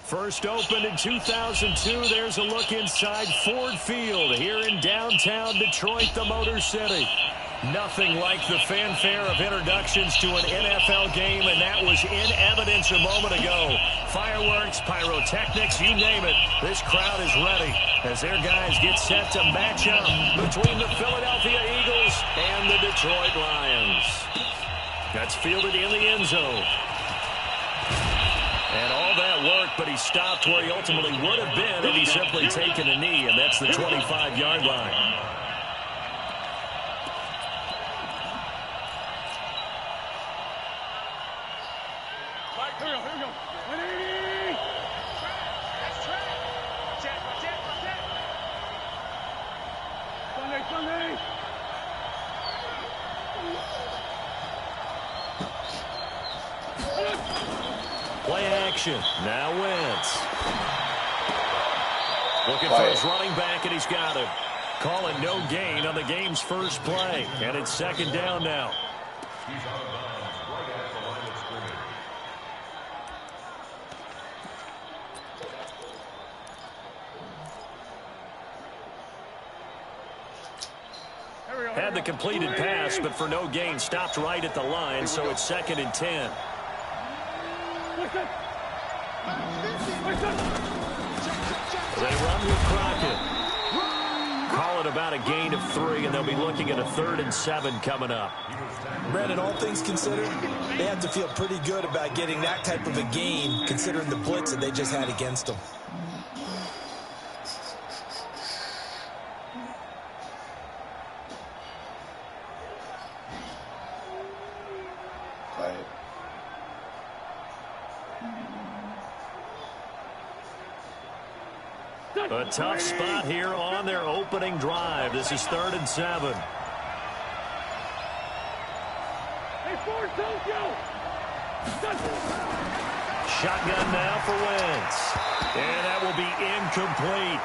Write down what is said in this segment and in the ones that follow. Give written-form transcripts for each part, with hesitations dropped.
First opened in 2002. There's a look inside Ford Field here in downtown Detroit, the Motor City. Nothing like the fanfare of introductions to an NFL game, and that was in evidence a moment ago. Fireworks, pyrotechnics, you name it. This crowd is ready as their guys get set to match up between the Philadelphia Eagles and the Detroit Lions. That's fielded in the end zone. And all that work, but he stopped where he ultimately would have been had he simply taken a knee, and that's the 25-yard line. Play action. Now Wentz. Looking for his running back, and he's got him. Call it no gain on the game's first play. And it's second down now. Had the completed pass, but for no gain, stopped right at the line, so it's 2nd and 10. They run with Crockett. Call it about a gain of 3, and they'll be looking at a 3rd and 7 coming up. Brandon, all things considered, they have to feel pretty good about getting that type of a gain, considering the blitz that they just had against them. A tough spot here on their opening drive. This is 3rd and 7. Shotgun now for Wentz. And that will be incomplete.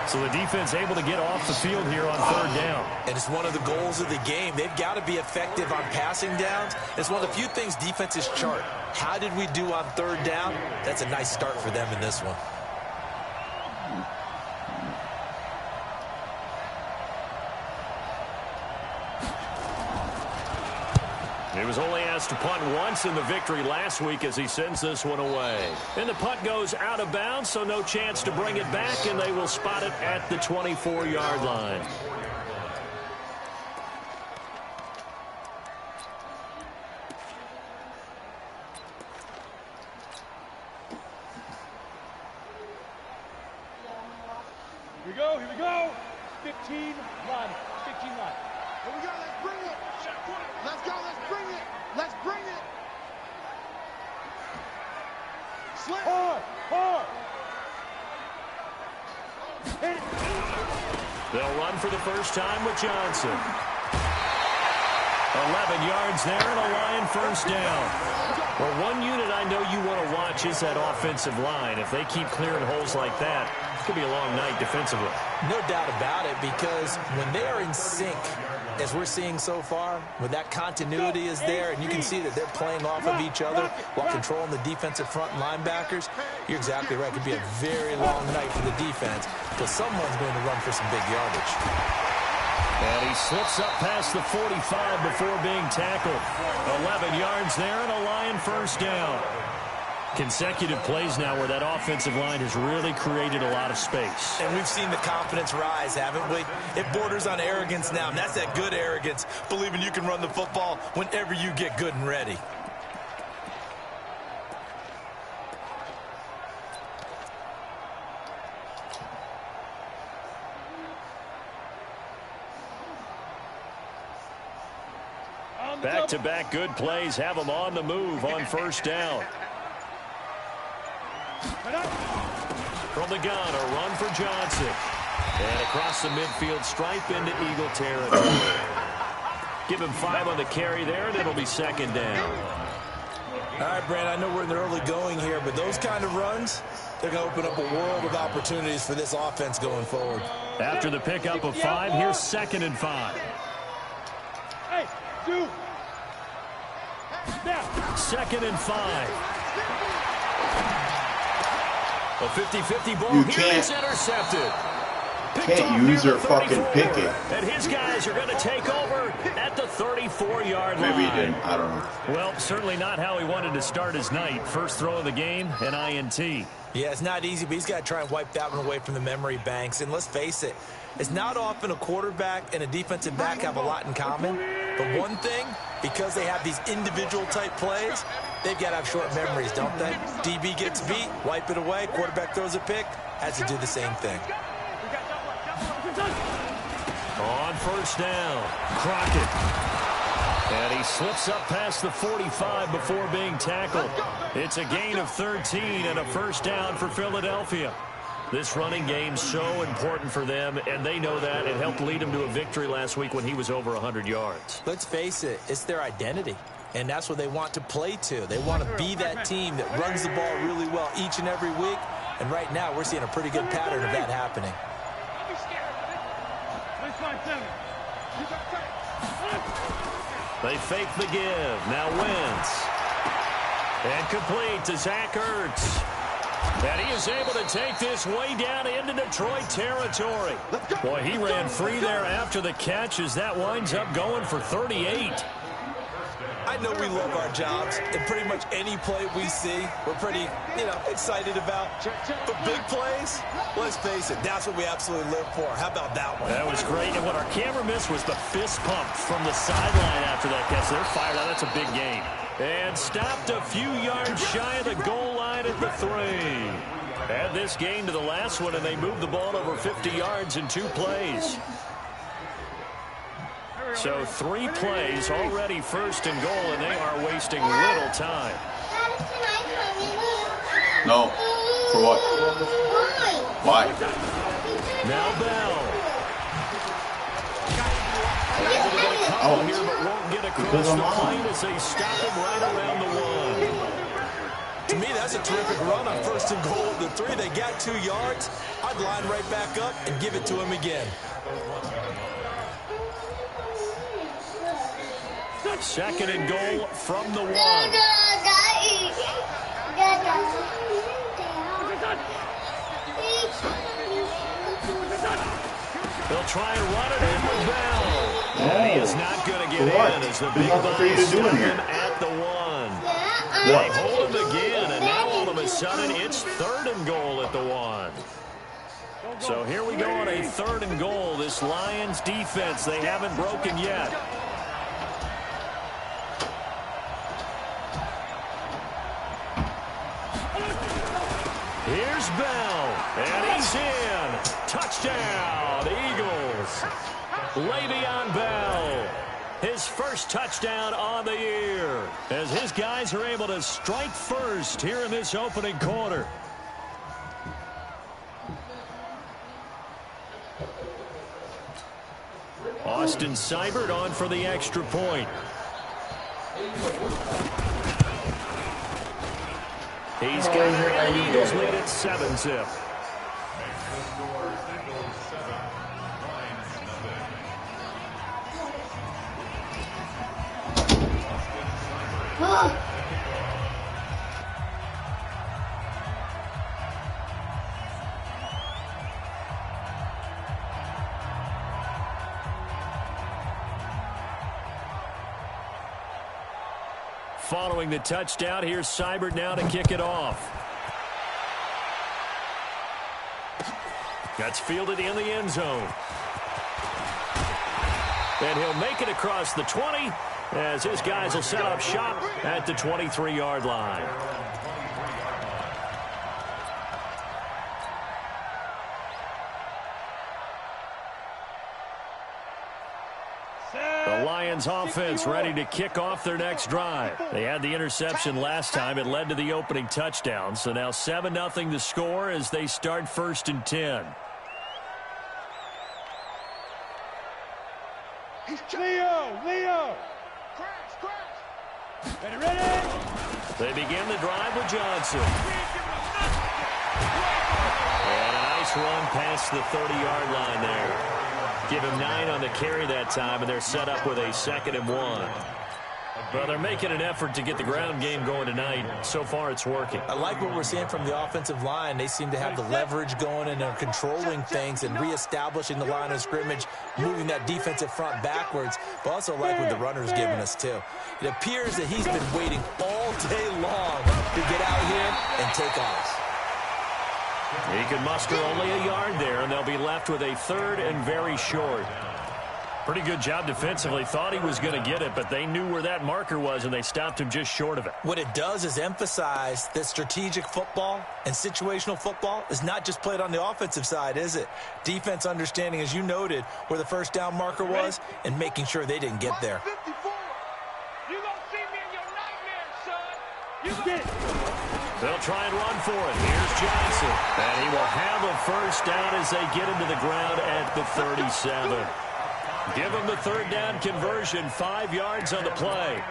So the defense able to get off the field here on 3rd down. And it's one of the goals of the game. They've got to be effective on passing downs. It's one of the few things defenses chart. How did we do on 3rd down? That's a nice start for them in this one. He was only asked to punt once in the victory last week as he sends this one away. And the punt goes out of bounds, so no chance to bring it back, and they will spot it at the 24-yard line. Here we go, here we go. 15 run, 15 run. Here we go, let's bring it. Let's go, let's bring it. Let's bring it. Slip. Hard, hard. They'll run for the first time with Johnson. 11 yards there and a Lion first down. Well, one unit I know you want to watch is that offensive line. If they keep clearing holes like that, it's going to be a long night defensively. No doubt about it, because when they are in sync, as we're seeing so far, when that continuity is there and you can see that they're playing off of each other while controlling the defensive front linebackers, you're exactly right. It could be a very long night for the defense because someone's going to run for some big yardage. And he slips up past the 45 before being tackled. 11 yards there and a Lion first down. Consecutive plays now where that offensive line has really created a lot of space. And we've seen the confidence rise, haven't we? It borders on arrogance now, and that's that good arrogance, believing you can run the football whenever you get good and ready. Back-to-back good plays have them on the move on first down. From the gun, a run for Johnson. And across the midfield stripe into Eagle territory. Give him 5 on the carry there, and it'll be second down. All right, Brand, I know we're in the early going here, but those kind of runs, they're going to open up a world of opportunities for this offense going forward. After the pickup of 5, here's 2nd and 5. Hey, dude. Now. 2nd and 5. A 50-50 ball You here is intercepted. Can't use her fucking pick it. And his guys are going to take over at the 34-yard line. Maybe he didn't. I don't know. Well, certainly not how he wanted to start his night. First throw of the game, an INT. Yeah, it's not easy, but he's got to try and wipe that one away from the memory banks. And let's face it, it's not often a quarterback and a defensive back have a lot in common. But one thing, because they have these individual type plays, they've got to have short memories, don't they? DB gets beat, wipe it away. Quarterback throws a pick, has to do the same thing. On first down, Crockett. And he slips up past the 45 before being tackled. It's a gain of 13 and a first down for Philadelphia. This running game's so important for them, and they know that. It helped lead them to a victory last week when he was over 100 yards. Let's face it, it's their identity, and that's what they want to play to. They want to be that team that runs the ball really well each and every week, and right now we're seeing a pretty good pattern of that happening. They fake the give. Now Wentz. And complete to Zach Ertz. And he is able to take this way down into Detroit territory. Boy, he ran free there after the catch as that winds up going for 38. I know we love our jobs, and pretty much any play we see, we're pretty, excited about. But big plays, let's face it, that's what we absolutely live for. How about that one? That was great, and what our camera missed was the fist pump from the sideline after that catch. They're fired out. That's a big gain. And stopped a few yards shy of the goal line at the 3. Add this gain to the last one, and they moved the ball over 50 yards in 2 plays. So 3 plays, already first and goal, and they are wasting little time. No. For what? Why? Now Bell. Oh, Here, but won't get across the plane as they stop him right around the 1. To me, that's a terrific run on first and goal at the 3. They got 2 yards. I'd line right back up and give it to him again. Second and goal from the 1. They'll try and run it in with Bell. And he is not going to get in as the big body stop him at the 1. They hold him again, and now all of a sudden it's third and goal at the 1. So here we go on a third and goal. This Lions defense, they haven't broken yet. Here's Bell, and he's in. Touchdown, Eagles. Le'Veon Bell, his first touchdown on the year, as his guys are able to strike first here in this opening quarter. Austin Seibert on for the extra point. He's got the Eagles lead at 7-zip. Following the touchdown, here's Seibert now to kick it off. That's fielded in the end zone. And he'll make it across the 20 as his guys will set up shop at the 23-yard line. The Lions offense ready to kick off their next drive. They had the interception last time. It led to the opening touchdown. So now 7-0 the score as they start first and 10. Leo! Ready? They begin the drive with Johnson. And a nice run past the 30-yard line there. Give him 9 on the carry that time, and they're set up with a 2nd and 1. Well, they're making an effort to get the ground game going tonight. So far, it's working. I like what we're seeing from the offensive line. They seem to have the leverage going, and they're controlling things and reestablishing the line of scrimmage, moving that defensive front backwards. But also like what the runner's giving us, too. It appears that he's been waiting all day long to get out here and take off. He can muster only a yard there, and they'll be left with a 3rd and very short. Pretty good job defensively. Thought he was going to get it, but they knew where that marker was, and they stopped him just short of it. What it does is emphasize that strategic football and situational football is not just played on the offensive side, is it? Defense understanding, as you noted, where the first down marker was and making sure they didn't get there. You gonna see me in your nightmares, son. You get it. They'll try and run for it. Here's Johnson. And he will have a first down as they get into the ground at the 37. Give them the 3rd down conversion, 5 yards on the play.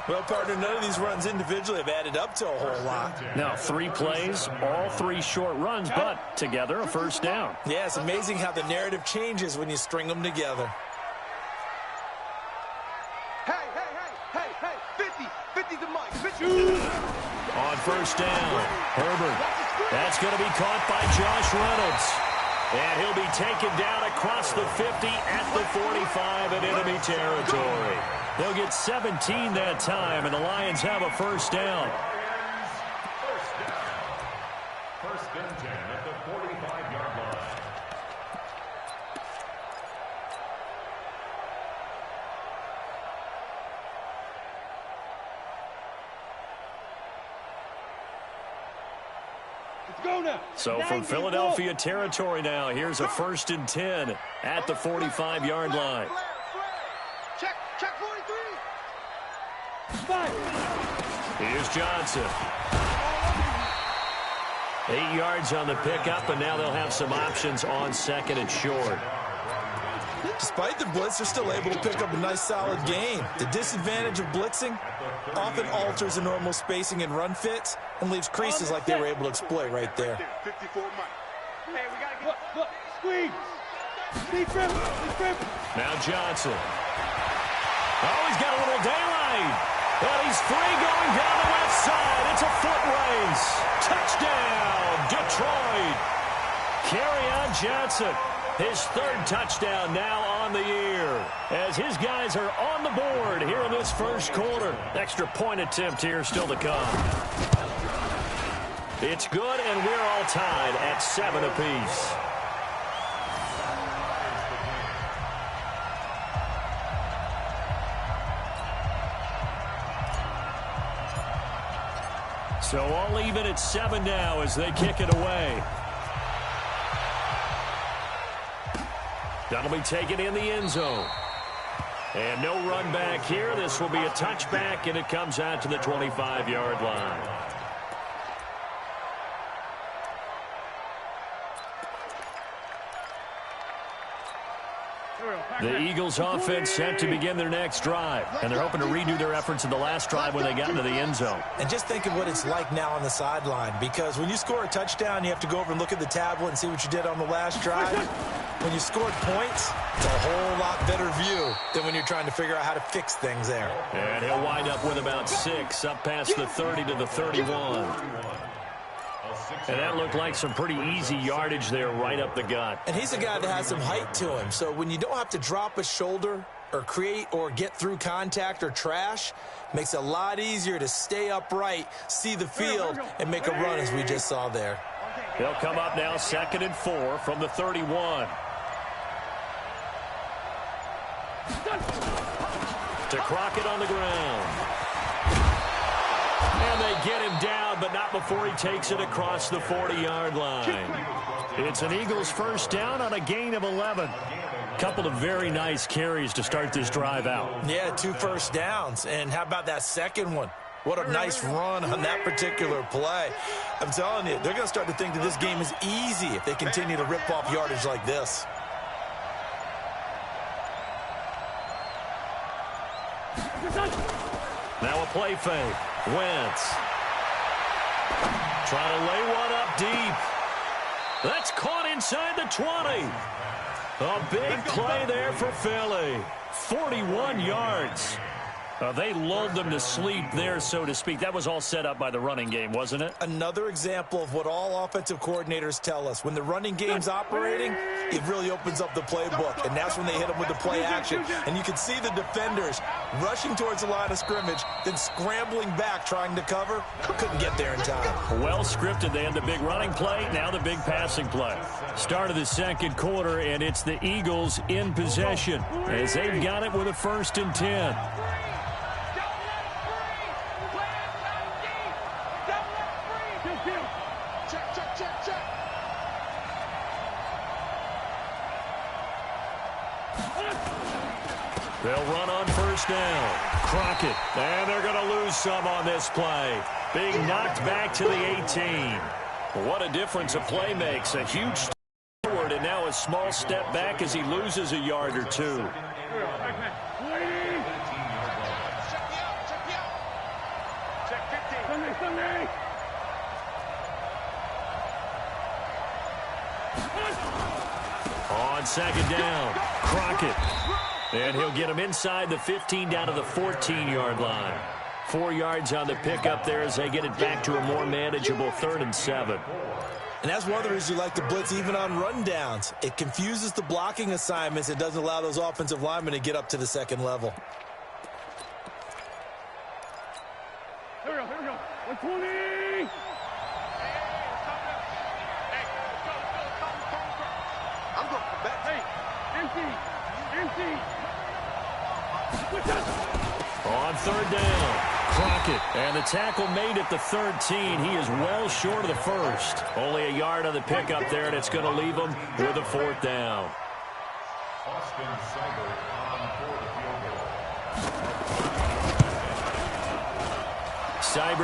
Well, partner, none of these runs individually have added up to a whole lot. Now, 3 plays, all 3 short runs, but together a first down. Yeah, it's amazing how the narrative changes when you string them together. Hey, 50 the mic. 50. On first down, Herbert. That's going to be caught by Josh Reynolds. And he'll be taken down across the 50 at the 45 in enemy territory. They'll get 17 that time, and the Lions have a first down. First and 10 at the 45-yard line. Go now. So from Philadelphia territory now, here's a 1st and 10 at the 45-yard line. Check 43. Here's Johnson. 8 yards on the pickup, and now they'll have some options on 2nd and short. Despite the blitz, they're still able to pick up a nice, solid gain. The disadvantage of blitzing often alters the normal spacing and run fits and leaves creases like they were able to exploit right there. 54 Mike. Hey, we got to Look, squeeze. Now Johnson. Oh, he's got a little daylight. And he's free going down the left side. It's a foot race. Touchdown, Detroit. Kerryon Johnson. His 3rd touchdown now on the year as his guys are on the board here in this first quarter. Extra point attempt here still to come. It's good, and we're all tied at 7 apiece. So all even at 7 now as they kick it away. That'll be taken in the end zone. And no run back here. This will be a touchback, and it comes out to the 25-yard line. The Eagles offense set to begin their next drive, and they're hoping to redo their efforts in the last drive when they got into the end zone. And just think of what it's like now on the sideline, because when you score a touchdown, you have to go over and look at the tablet and see what you did on the last drive. When you scored points, it's a whole lot better view than when you're trying to figure out how to fix things there. And he'll wind up with about 6, up past the 30 to the 31. And that looked like some pretty easy yardage there right up the gut. And he's a guy that has some height to him. So when you don't have to drop a shoulder or create or get through contact or trash, makes it a lot easier to stay upright, see the field, and make a run as we just saw there. They'll come up now 2nd and 4 from the 31. To Crockett on the ground. And they get him down, but not before he takes it across the 40-yard line. It's an Eagles first down on a gain of 11. Couple of very nice carries to start this drive out. Yeah, 2 first downs. And how about that second one? What a nice run on that particular play. I'm telling you, they're going to start to think that this game is easy if they continue to rip off yardage like this. Now a play fake. Wentz. Trying to lay one up deep. That's caught inside the 20. A big play there for Philly. 41 yards. They lulled them to sleep there, so to speak. That was all set up by the running game, wasn't it? Another example of what all offensive coordinators tell us. When the running game's operating, it really opens up the playbook, and that's when they hit them with the play action. And you can see the defenders rushing towards the line of scrimmage, then scrambling back trying to cover. Couldn't get there in time. Well scripted. They had the big running play, now the big passing play. Start of the second quarter, and it's the Eagles in possession as they've got it with a 1st and 10. They'll run on 1st down. Crockett, and they're going to lose some on this play. Being knocked back to the 18. What a difference a play makes. A huge step forward and now a small step back as he loses a yard or two. On 2nd down, Crockett. And he'll get him inside the 15 down to the 14-yard line. 4 yards on the pickup there as they get it back to a more manageable 3rd and 7. And that's one of the reasons you like to blitz even on rundowns. It confuses the blocking assignments. It doesn't allow those offensive linemen to get up to the 2nd level. Here we go, here we go. 120! I'm going back. Hey, empty! On 3rd down, Crockett. And the tackle made at the 13. He is well short of the 1st. Only a yard on the pickup there, and it's going to leave him with a 4th down. Austin Seibert on for the field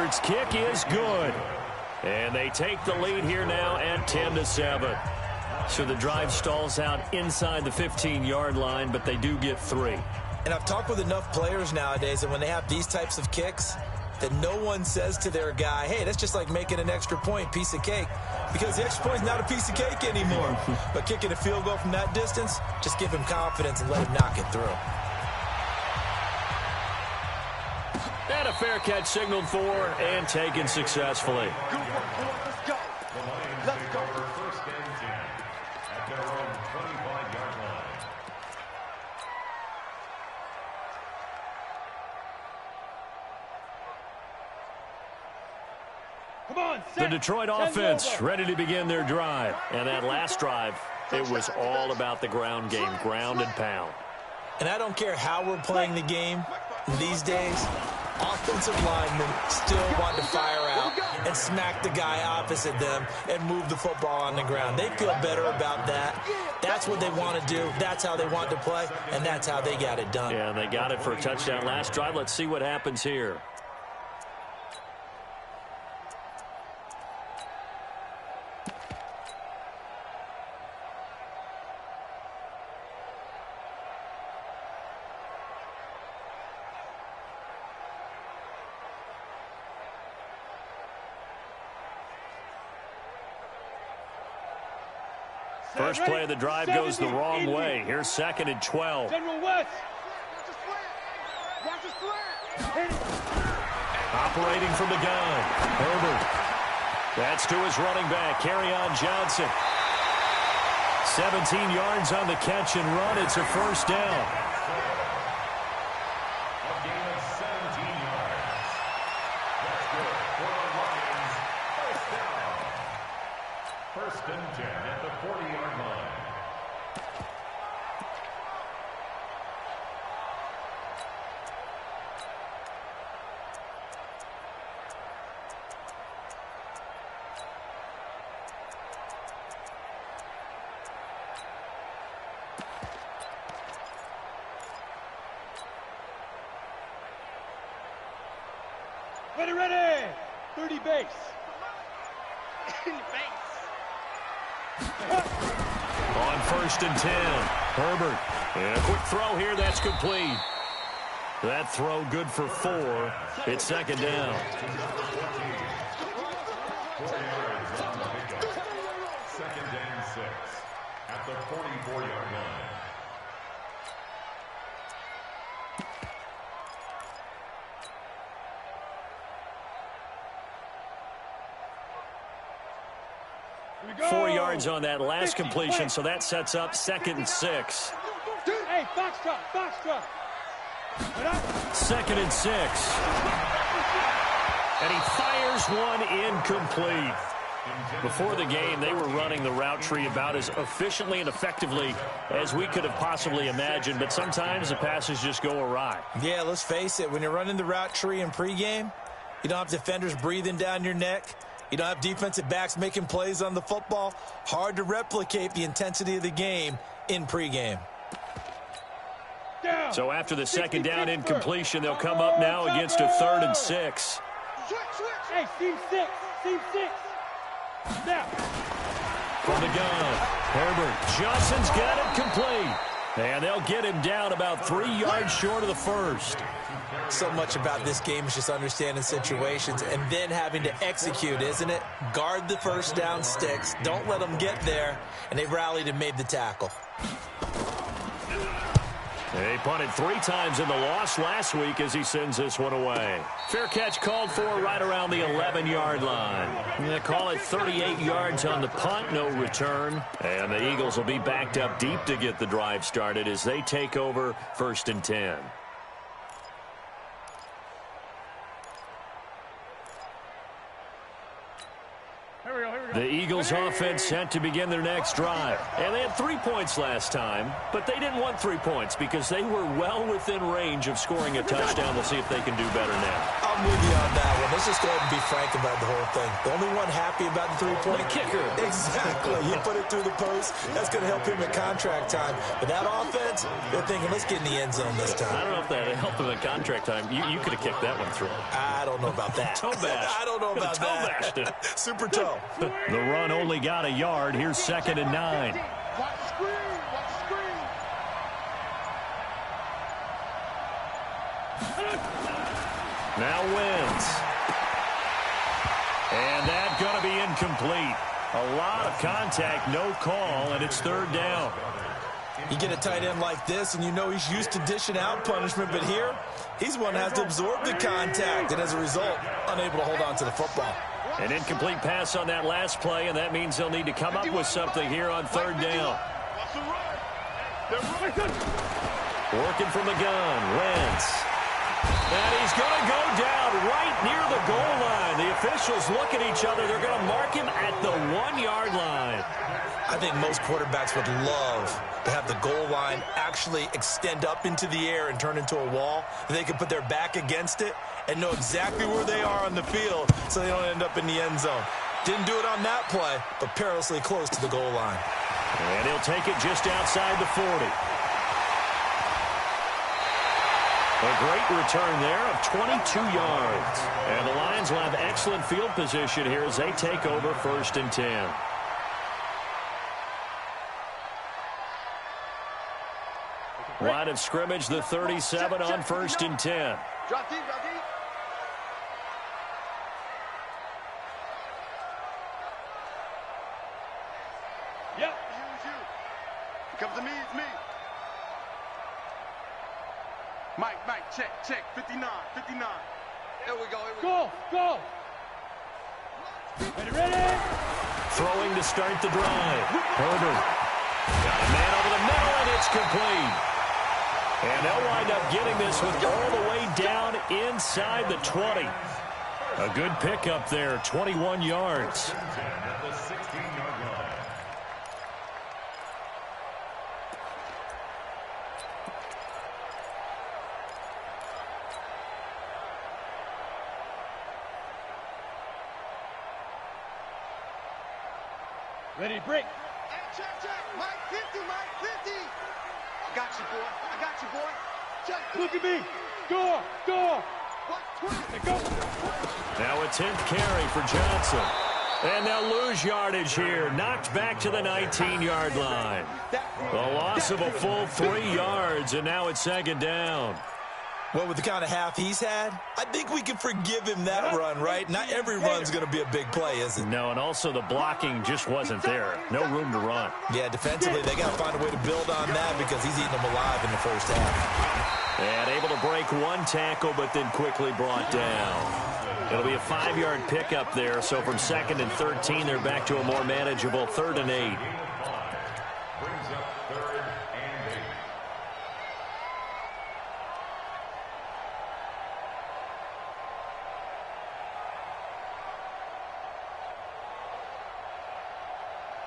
goal. Seibert's kick is good. And they take the lead here now at 10-7. So the drive stalls out inside the 15-yard line, but they do get 3. And I've talked with enough players nowadays that when they have these types of kicks, that no one says to their guy, hey, that's just like making an extra point, piece of cake. Because the extra point is not a piece of cake anymore. But kicking a field goal from that distance, just give him confidence and let him knock it through. And a fair catch signaled for and taken successfully. Good work, boy. Let's go. Let's go. 1st and 10 at their own 25-yard line. Come on, The Detroit offense ready to begin their drive. And that last drive, it was all about the ground game, ground and pound. And I don't care how we're playing the game these days, offensive linemen still want to fire out and smack the guy opposite them and move the football on the ground. They feel better about that. That's what they want to do. That's how they want to play, and that's how they got it done. Yeah, they got it for a touchdown last drive. Let's see what happens here. First play of the drive goes the wrong way. Here's 2nd and 12. General West. Watch the slant. Operating from the gun, Herbert. That's to his running back, Kerryon Johnson. 17 yards on the catch and run. It's a 1st down. A gain of 17 yards. That's good for the Lions. 1st down. 1st and 10 at the 40-yard line. Ready. 30 base. On 1st and 10, Herbert. And a quick throw here, that's complete. That throw good for 4. It's 2nd down. 4 yards on the pickup. 2nd and 6 at the 44-yard line. 4 yards on that last completion, so that sets up 2nd and 6. Hey, foxtrot, foxtrot. 2nd and 6. And he fires one incomplete. Before the game, they were running the route tree about as efficiently and effectively as we could have possibly imagined, but sometimes the passes just go awry. Yeah, let's face it. When you're running the route tree in pregame, you don't have defenders breathing down your neck. You don't have defensive backs making plays on the football. Hard to replicate the intensity of the game in pregame. So after the 2nd down incompletion, they'll come up now against a 3rd and 6. Hey, seam 6. Seam 6. Now. From the gun, Herbert. Johnson's got it complete. And they'll get him down about 3 yards short of the first. So much about this game is just understanding situations and then having to execute, isn't it? Guard the first down sticks. Don't let them get there. And they rallied and made the tackle. They punted 3 times in the loss last week as he sends this one away. Fair catch called for right around the 11-yard line. They call it 38 yards on the punt, no return. And the Eagles will be backed up deep to get the drive started as they take over 1st and 10. The Eagles offense set to begin their next drive. And they had 3 points last time, but they didn't want 3 points because they were well within range of scoring a touchdown. We'll see if they can do better now. I'm with you on that one. Let's just go ahead and be frank about the whole thing. The only one happy about the 3-point kicker. Exactly. He put it through the post. That's going to help him at contract time. But that offense, they're thinking, let's get in the end zone this time. I don't know if that helped him at contract time. You could have kicked that one through. I don't know about that. Toe bash. I don't know about toe that. bashed it. Super toe. The run only got a yard. Here's 2nd and 9. Watch screen. Watch screen. Now wins. And that's going to be incomplete. A lot of contact, no call, and it's 3rd down. You get a tight end like this, and you know he's used to dishing out punishment, but here, he's one that has to absorb the contact, and as a result, unable to hold on to the football. An incomplete pass on that last play, and that means they'll need to come up with something here on 3rd down. Working from the gun, Wentz. And he's going to go down right near the goal line. The officials look at each other. They're going to mark him at the 1-yard line. I think most quarterbacks would love to have the goal line actually extend up into the air and turn into a wall. They can put their back against it and know exactly where they are on the field so they don't end up in the end zone. Didn't do it on that play, but perilously close to the goal line. And he'll take it just outside the 40. A great return there of 22 yards. And the Lions will have excellent field position here as they take over 1st and 10. Line of scrimmage, the 37 on 1st and 10. Drop deep, drop deep. Yep. You. Come to me, it's me. Mike, check. 59. Here we go. Go. Ready? Throwing to start the drive. Herbert. Got a man over the middle, and it's complete. And they'll wind up getting this with all the way down inside the 20. A good pickup there, 21 yards. At the 16-yard line. Ready, break. Hey, check. Mike 50. I got you, boy. Check. Look at me. Go. What? 20. Go. Now a 10th carry for Johnson. And they'll lose yardage here. Knocked back to the 19-yard line. The loss of a full 3 yards, and now it's 2nd down. Well, with the kind of half he's had, I think we can forgive him that run, right? Not every run's going to be a big play, is it? No, and also the blocking just wasn't there. No room to run. Yeah, defensively, they got to find a way to build on that because he's eating them alive in the first half. And able to break one tackle, but then quickly brought down. It'll be a 5-yard pickup there, so from 2nd and 13, they're back to a more manageable 3rd and 8. Brings up 3rd and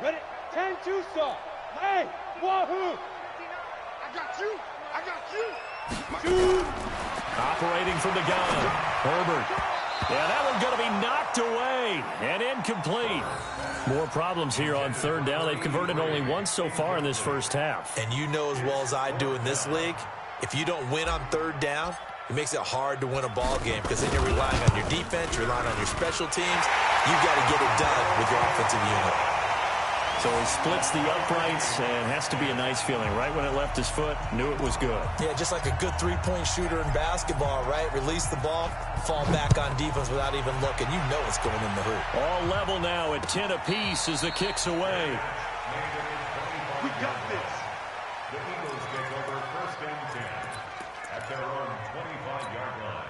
8. Ready? 10-2, sir. Hey, wahoo! I got you. I got you. Operating from the gun, Herbert. Yeah, that one's going to be knocked away and incomplete. More problems here on 3rd down. They've converted only once so far in this first half. And you know as well as I do in this league, if you don't win on 3rd down, it makes it hard to win a ball game because then you're relying on your defense, you're relying on your special teams. You've got to get it done with your offensive unit. So he splits the uprights and has to be a nice feeling. Right when it left his foot, knew it was good. Yeah, just like a good three-point shooter in basketball, right? Release the ball, fall back on defense without even looking. You know it's going in the hoop. All level now at 10 apiece as the kick's away. We got this. The Eagles take over 1st and 10 at their own 25-yard line.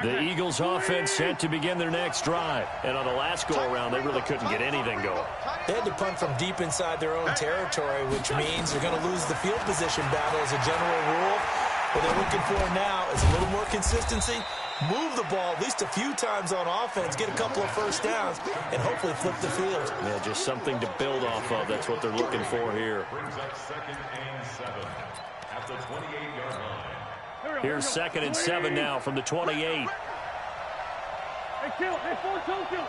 The Eagles offense set to begin their next drive. And on the last go-around, they really couldn't get anything going. They had to punt from deep inside their own territory, which means they're going to lose the field position battle as a general rule. What they're looking for now is a little more consistency, move the ball at least a few times on offense, get a couple of first downs, and hopefully flip the field. Yeah, just something to build off of. That's what they're looking for here. Brings up 2nd and 7 at the 28-yard line. Here's 2nd and 7 now from the 28. Hey, kill. Hey, 4-2, kill.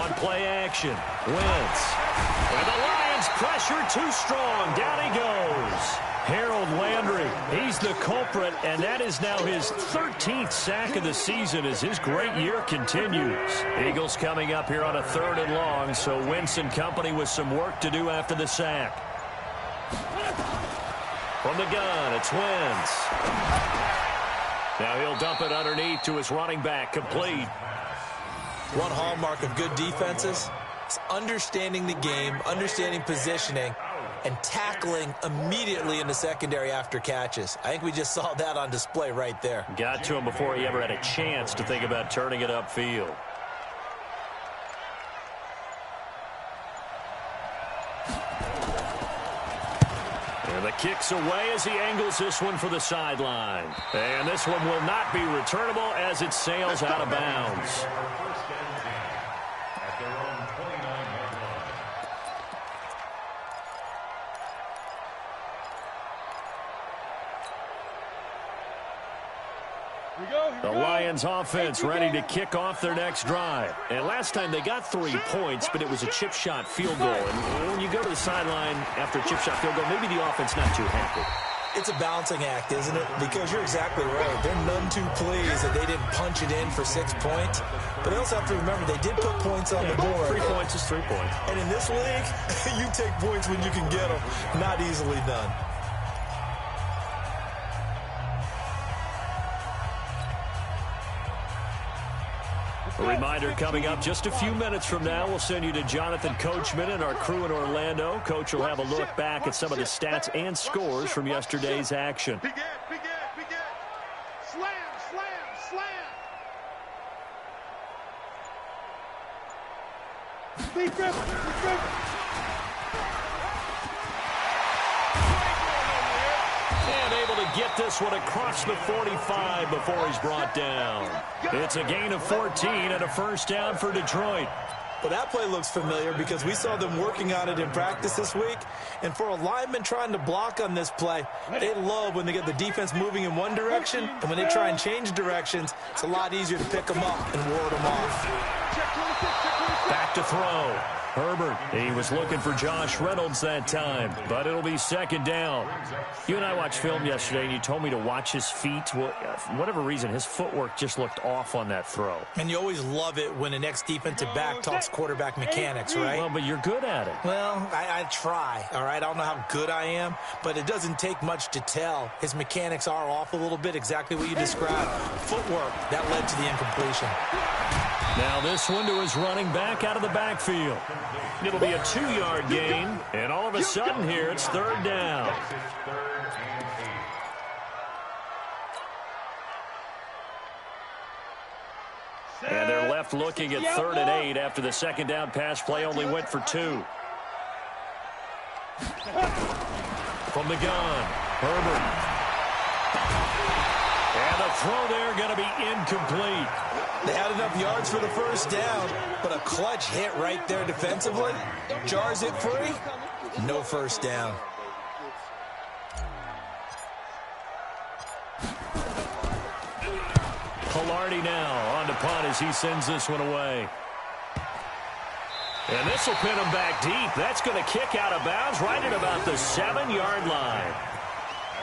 On play action, Wentz. And the Lions pressure too strong. Down he goes. Harold Landry, he's the culprit, and that is now his 13th sack of the season as his great year continues. Eagles coming up here on a 3rd and long, so Wentz and company with some work to do after the sack. From the gun, it's Wentz. Now he'll dump it underneath to his running back, complete. One hallmark of good defenses is understanding the game, understanding positioning, and tackling immediately in the secondary after catches. I think we just saw that on display right there. Got to him before he ever had a chance to think about turning it upfield. And the kick's away as he angles this one for the sideline. And this one will not be returnable as it sails out of bounds. 1st and 10 at their own 29-yard line. Here we go. The Lions offense ready to kick off their next drive. And last time they got 3 points, but it was a chip shot field goal. And when you go to the sideline after a chip shot field goal, maybe the offense not too happy. It's a balancing act, isn't it? Because you're exactly right. They're none too pleased that they didn't punch it in for 6 points. But they also have to remember they did put points on the board. 3 points is 3 points. And in this league, you take points when you can get them. Not easily done. A reminder coming up just a few minutes from now, we'll send you to Jonathan Coachman and our crew in Orlando. Coach will have a look back at some of the stats and scores from yesterday's action. Begin. Slam. Be careful. And able to get this one across the 45 before he's brought down. It's a gain of 14 and a first down for Detroit. Well, that play looks familiar because we saw them working on it in practice this week. And for a lineman trying to block on this play, they love when they get the defense moving in one direction. And when they try and change directions, it's a lot easier to pick them up and ward them off. Back to throw. Herbert, he was looking for Josh Reynolds that time, but it'll be 2nd down. You and I watched film yesterday, and you told me to watch his feet. For whatever reason, his footwork just looked off on that throw. And you always love it when an ex-defensive back talks quarterback mechanics, right? Well, but you're good at it. Well, I try, all right? I don't know how good I am, but it doesn't take much to tell. His mechanics are off a little bit, exactly what you described. Footwork, that led to the incompletion. Now this one to his running back out of the backfield. It'll be a 2-yard gain, and all of a sudden here it's 3rd down. And they're left looking at 3rd and 8 after the second down pass play only went for 2. From the gun, Herbert. And the throw there going to be incomplete. They had enough yards for the first down, but a clutch hit right there defensively. Jars it free. No first down. Palardy now on to punt as he sends this one away. And this will pin him back deep. That's going to kick out of bounds right at about the 7-yard line.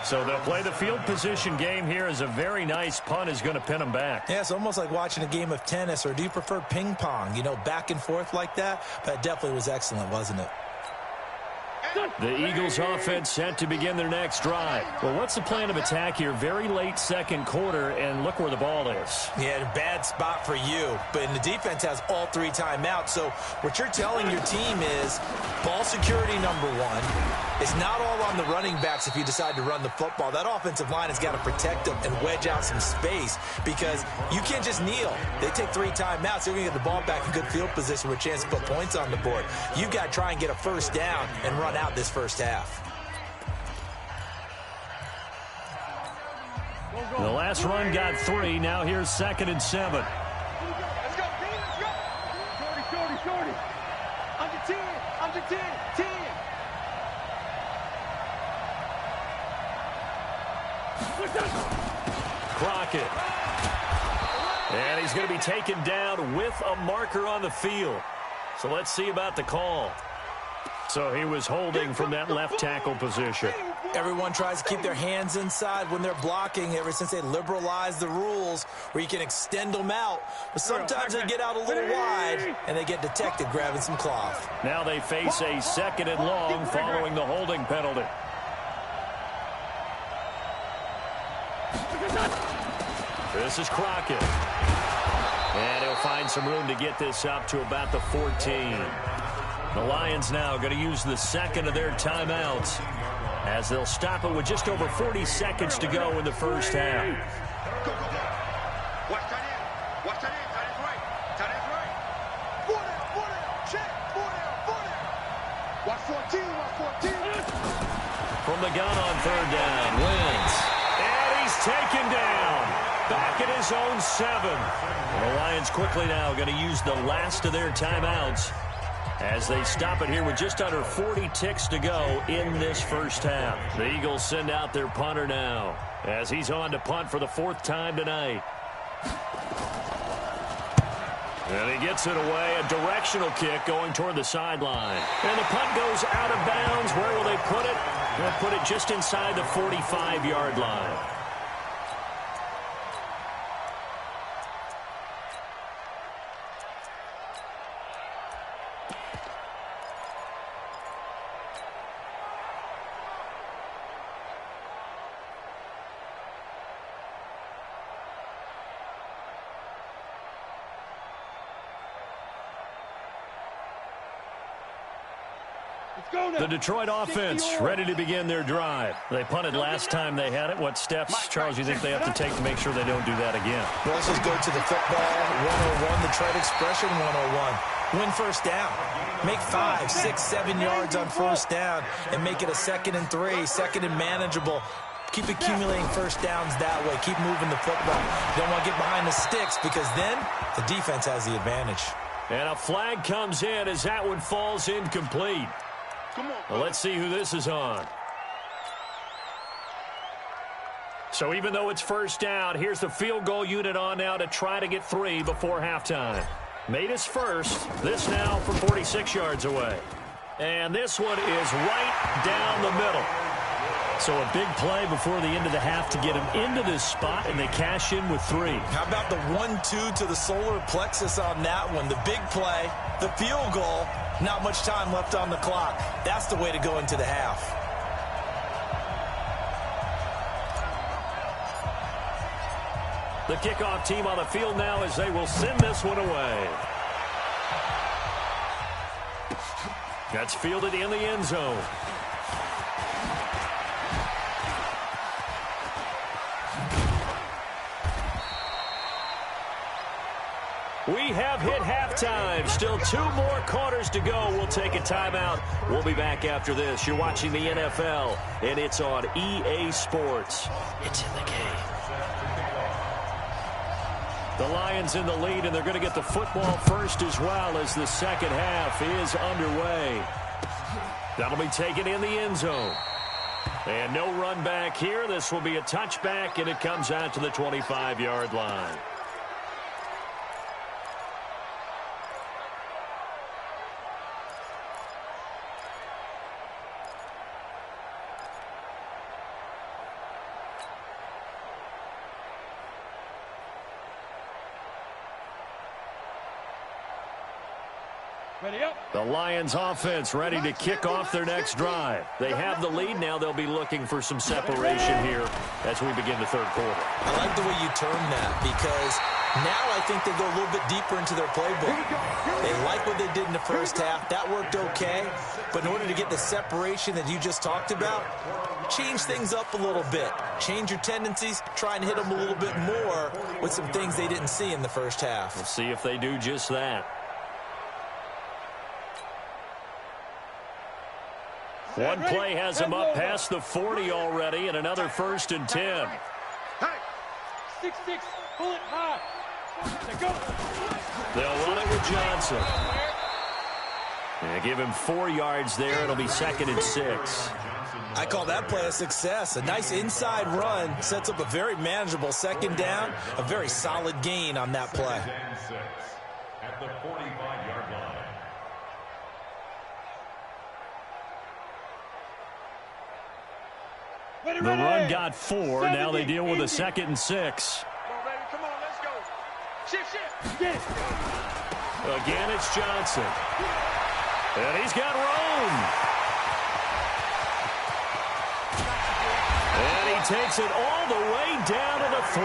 So they'll play the field position game here as a very nice punt is going to pin them back. Yeah, it's almost like watching a game of tennis, or do you prefer ping pong? You know, back and forth like that? But it definitely was excellent, wasn't it? The Eagles offense set to begin their next drive. Well, what's the plan of attack here? Very late second quarter, and look where the ball is. Yeah, bad spot for you. But the defense has all 3 timeouts. So what you're telling your team is ball security number 1. It's not all on the running backs if you decide to run the football. That offensive line has got to protect them and wedge out some space because you can't just kneel. They take 3 timeouts. They're going to get the ball back in good field position with a chance to put points on the board. You've got to try and get a first down and run out this first half. The last run got 3. Now here's 2nd and 7. Let's go, Dean, let's go. Shorty. Under 10. Crockett. And he's going to be taken down with a marker on the field. So let's see about the call. So he was holding from that left tackle position. Everyone tries to keep their hands inside when they're blocking ever since they liberalized the rules where you can extend them out. But sometimes they get out a little wide and they get detected grabbing some cloth. Now they face a 2nd and long following the holding penalty. This is Crockett. And he'll find some room to get this up to about the 14. The Lions now going to use the 2nd of their timeouts as they'll stop it with just over 40 seconds to go in the first half. Go. Watch that in. Watch that in. That is right. Four down. Check. Four down. Watch 14. From the gun on 3rd down, Wentz. And he's taken down. Back at his own 7. The Lions quickly now going to use the last of their timeouts as they stop it here with just under 40 ticks to go in this first half. The Eagles send out their punter now as he's on to punt for the 4th time tonight. And he gets it away, a directional kick going toward the sideline. And the punt goes out of bounds. Where will they put it? They'll put it just inside the 45-yard line. The Detroit offense ready to begin their drive. They punted last time they had it. What steps, Charles, you think they have to take to make sure they don't do that again? Well, let's just go to the football 101, the trade expression 101. Win first down. Make 5, 6, 7 yards on first down and make it a 2nd and 3, 2nd and manageable. Keep accumulating first downs that way. Keep moving the football. You don't want to get behind the sticks because then the defense has the advantage. And a flag comes in as that one falls incomplete. Well, let's see who this is on. So even though it's first down, here's the field goal unit on now to try to get 3 before halftime. Made his first. This now from 46 yards away. And this one is right down the middle. So a big play before the end of the half to get him into this spot, and they cash in with 3. How about the 1-2 to the solar plexus on that one? The big play, the field goal, not much time left on the clock. That's the way to go into the half. The kickoff team on the field now as they will send this one away. That's fielded in the end zone. We have hit halftime. Still 2 more quarters to go. We'll take a timeout. We'll be back after this. You're watching the NFL, and it's on EA Sports. It's in the game. The Lions in the lead, and they're going to get the football first as well as the second half is underway. That'll be taken in the end zone. And no run back here. This will be a touchback, and it comes out to the 25-yard line. Ready up. The Lions offense ready to kick off their next drive. They have the lead now. They'll be looking for some separation here as we begin the third quarter. I like the way you term that because now I think they go a little bit deeper into their playbook. They like what they did in the first half. That worked okay. But in order to get the separation that you just talked about, change things up a little bit. Change your tendencies. Try and hit them a little bit more with some things they didn't see in the first half. We'll see if they do just that. One play has him up past the 40 already, and another 1st and 10. Hey, 6-6, pull it high. Go. They'll run it with Johnson. And give him 4 yards there. It'll be 2nd and 6. I call that play a success. A nice inside run sets up a very manageable second down. A very solid gain on that play. At the 45-yard line. The run got 4. Now they deal with a 2nd and 6. Come on, baby. Come on, let's go. Shift. Again, it's Johnson. And he's got room. And he takes it all the way down to the 3.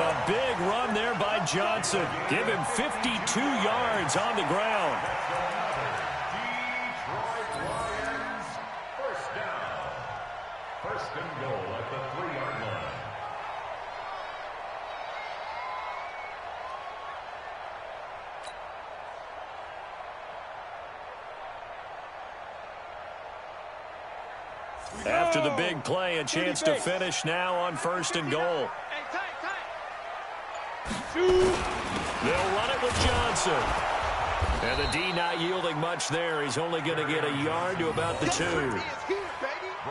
A big run there by Johnson. Give him 52 yards on the ground. First and goal at the 3-yard line. After the big play, a chance to finish now on 1st and goal. Hey, tight. They'll run it with Johnson. And the D not yielding much there. He's only going to get a yard to about the 2.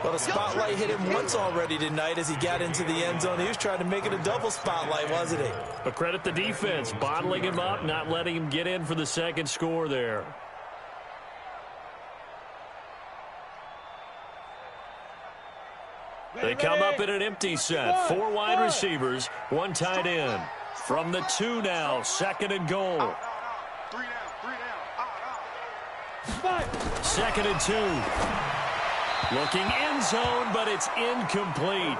Well, the spotlight hit him once already tonight as he got into the end zone. He was trying to make it a double spotlight, wasn't he? But credit the defense, bottling him up, not letting him get in for the second score there. They come up in an empty set. 4 wide receivers, 1 tight end. From the 2 now, 2nd and goal. 3 down. 2nd and 2. Looking end zone, but it's incomplete.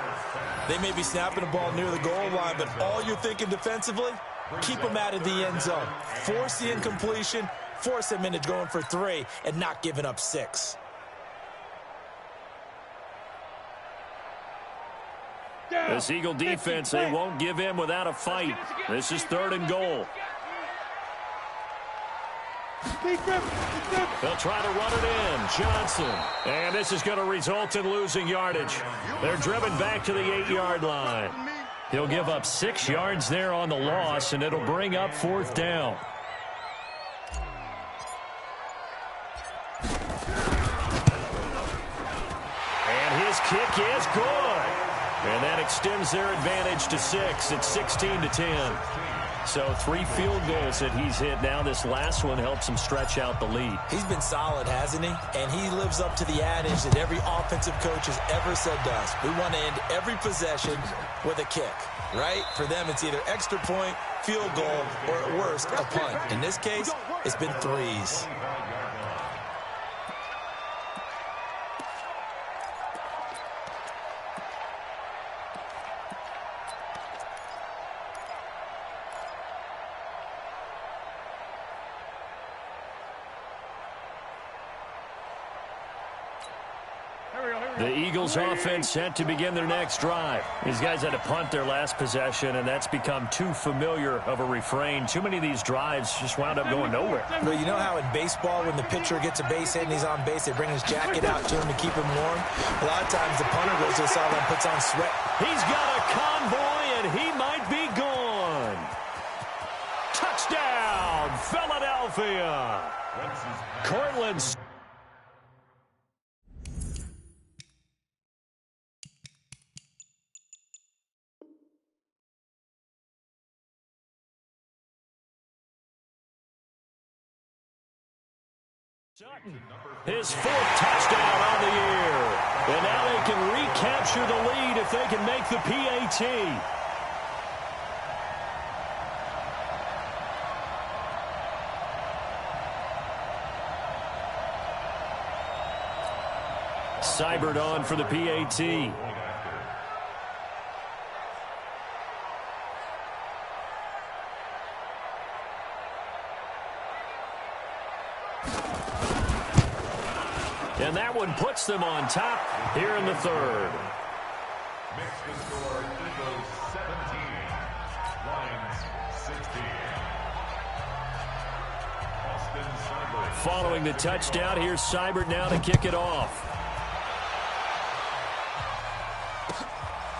They may be snapping the ball near the goal line, but all you're thinking defensively, keep them out of the end zone. Force the incompletion, force them into going for 3, and not giving up 6. This Eagle defense, they won't give in without a fight. This is 3rd and goal. They'll try to run it in. Johnson. And this is going to result in losing yardage. They're driven back to the 8-yard line. He'll give up 6 yards there on the loss, and it'll bring up 4th down. And his kick is good. And that extends their advantage to 6. It's 16-10. So 3 field goals that he's hit now. This last one helps him stretch out the lead. He's been solid, hasn't he? And he lives up to the adage that every offensive coach has ever said to us. We want to end every possession with a kick, right? For them, it's either extra point, field goal, or at worst, a punt. In this case, it's been 3s. The Eagles offense set to begin their next drive. These guys had to punt their last possession, and that's become too familiar of a refrain. Too many of these drives just wound up going nowhere. Well, you know how in baseball when the pitcher gets a base hit and he's on base, they bring his jacket out to him to keep him warm? A lot of times the punter goes to the sideline and puts on sweat. He's got a convoy, and he might be gone. Touchdown, Philadelphia. Cortland. His fourth touchdown on the year. And now they can recapture the lead if they can make the PAT. Seibert on for the PAT. And that one puts them on top here in the third. Makes the score Eagles 17, Lions 16. Austin Seibert. Following the touchdown, here's Seibert now to kick it off.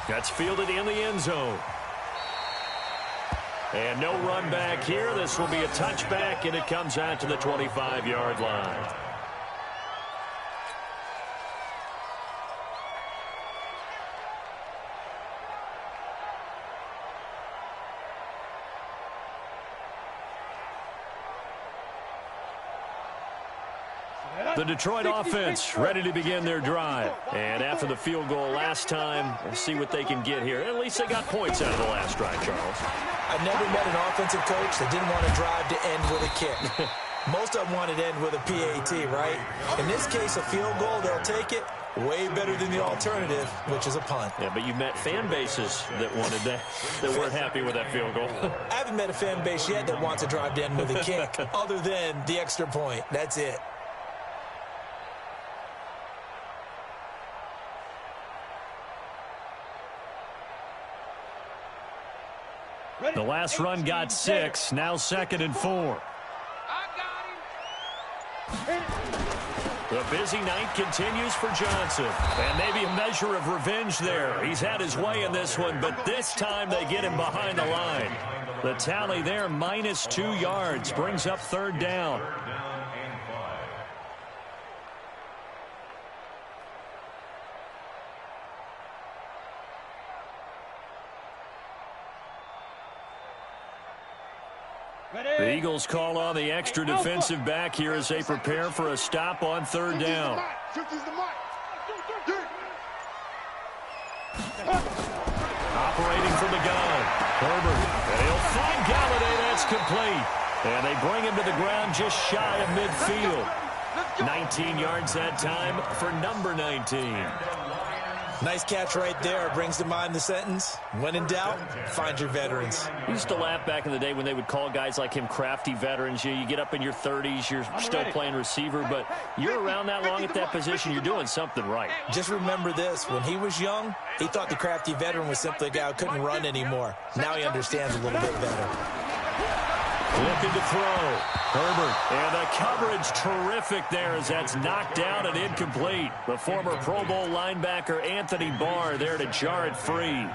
That's fielded in the end zone. And no run back here. This will be a touchback, and it comes out to the 25-yard line. The Detroit offense ready to begin their drive. And after the field goal last time, we'll see what they can get here. At least they got points out of the last drive, Charles. I've never met an offensive coach that didn't want to drive to end with a kick. Most of them wanted to end with a PAT, right? In this case, a field goal, they'll take it. Way better than the alternative, which is a punt. Yeah, but you've met fan bases that wanted that weren't happy with that field goal. I haven't met a fan base yet that wants to drive to end with a kick, other than the extra point. That's it. The last run got 6. Now 2nd and 4. The busy night continues for Johnson. And maybe a measure of revenge there. He's had his way in this one, but this time they get him behind the line. The tally there, -2 yards, brings up 3rd down. The Eagles call on the extra defensive back here as they prepare for a stop on 3rd down. Operating from the gun, Herbert. And he'll find Galladay. That's complete. And they bring him to the ground just shy of midfield. 19 yards that time for number 19. Nice catch right there. Brings to mind the sentence, when in doubt, find your veterans. We used to laugh back in the day when they would call guys like him crafty veterans. You get up in your 30s, you're still playing receiver, but you're around that long at that position, you're doing something right. Just remember this. When he was young, he thought the crafty veteran was simply a guy who couldn't run anymore. Now he understands a little bit better. Looking to throw. Herbert. And the coverage terrific there as that's knocked down and incomplete. The former Pro Bowl linebacker Anthony Barr there to jar it free.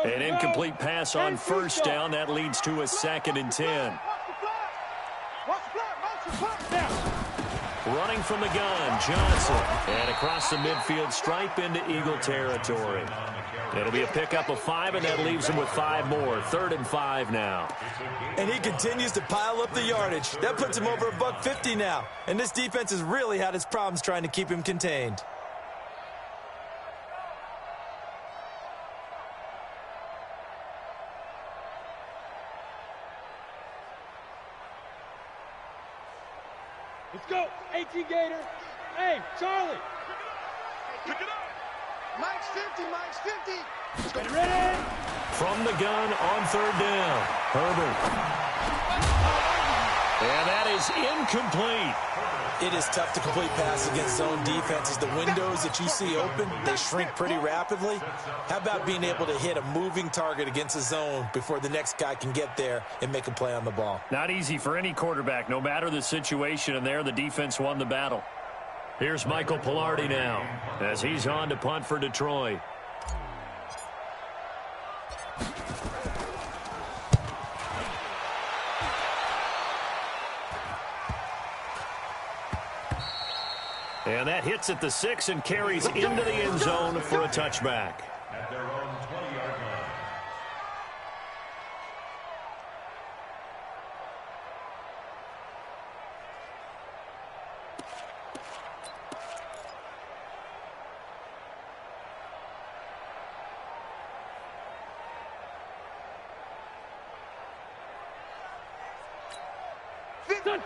An incomplete pass on 1st down. That leads to a 2nd and 10. Running from the gun, Johnson. And across the midfield stripe into Eagle territory. It'll be a pickup of 5, and that leaves him with 5 more. 3rd and 5 now. And he continues to pile up the yardage. That puts him over $150 now. And this defense has really had its problems trying to keep him contained. Let's go, 18 Gator. Hey, Charlie. Pick it up. Mike's 50, Mike's 50. Get ready. From the gun on third down, Herbert. And that is incomplete. It is tough to complete pass against zone defenses. The windows that you see open, they shrink pretty rapidly. How about being able to hit a moving target against a zone before the next guy can get there and make a play on the ball? Not easy for any quarterback, no matter the situation, and there the defense won the battle. Here's Michael Palardy now as he's on to punt for Detroit. And that hits at the 6 and carries into the end zone for a touchback. At their own 20-yard line.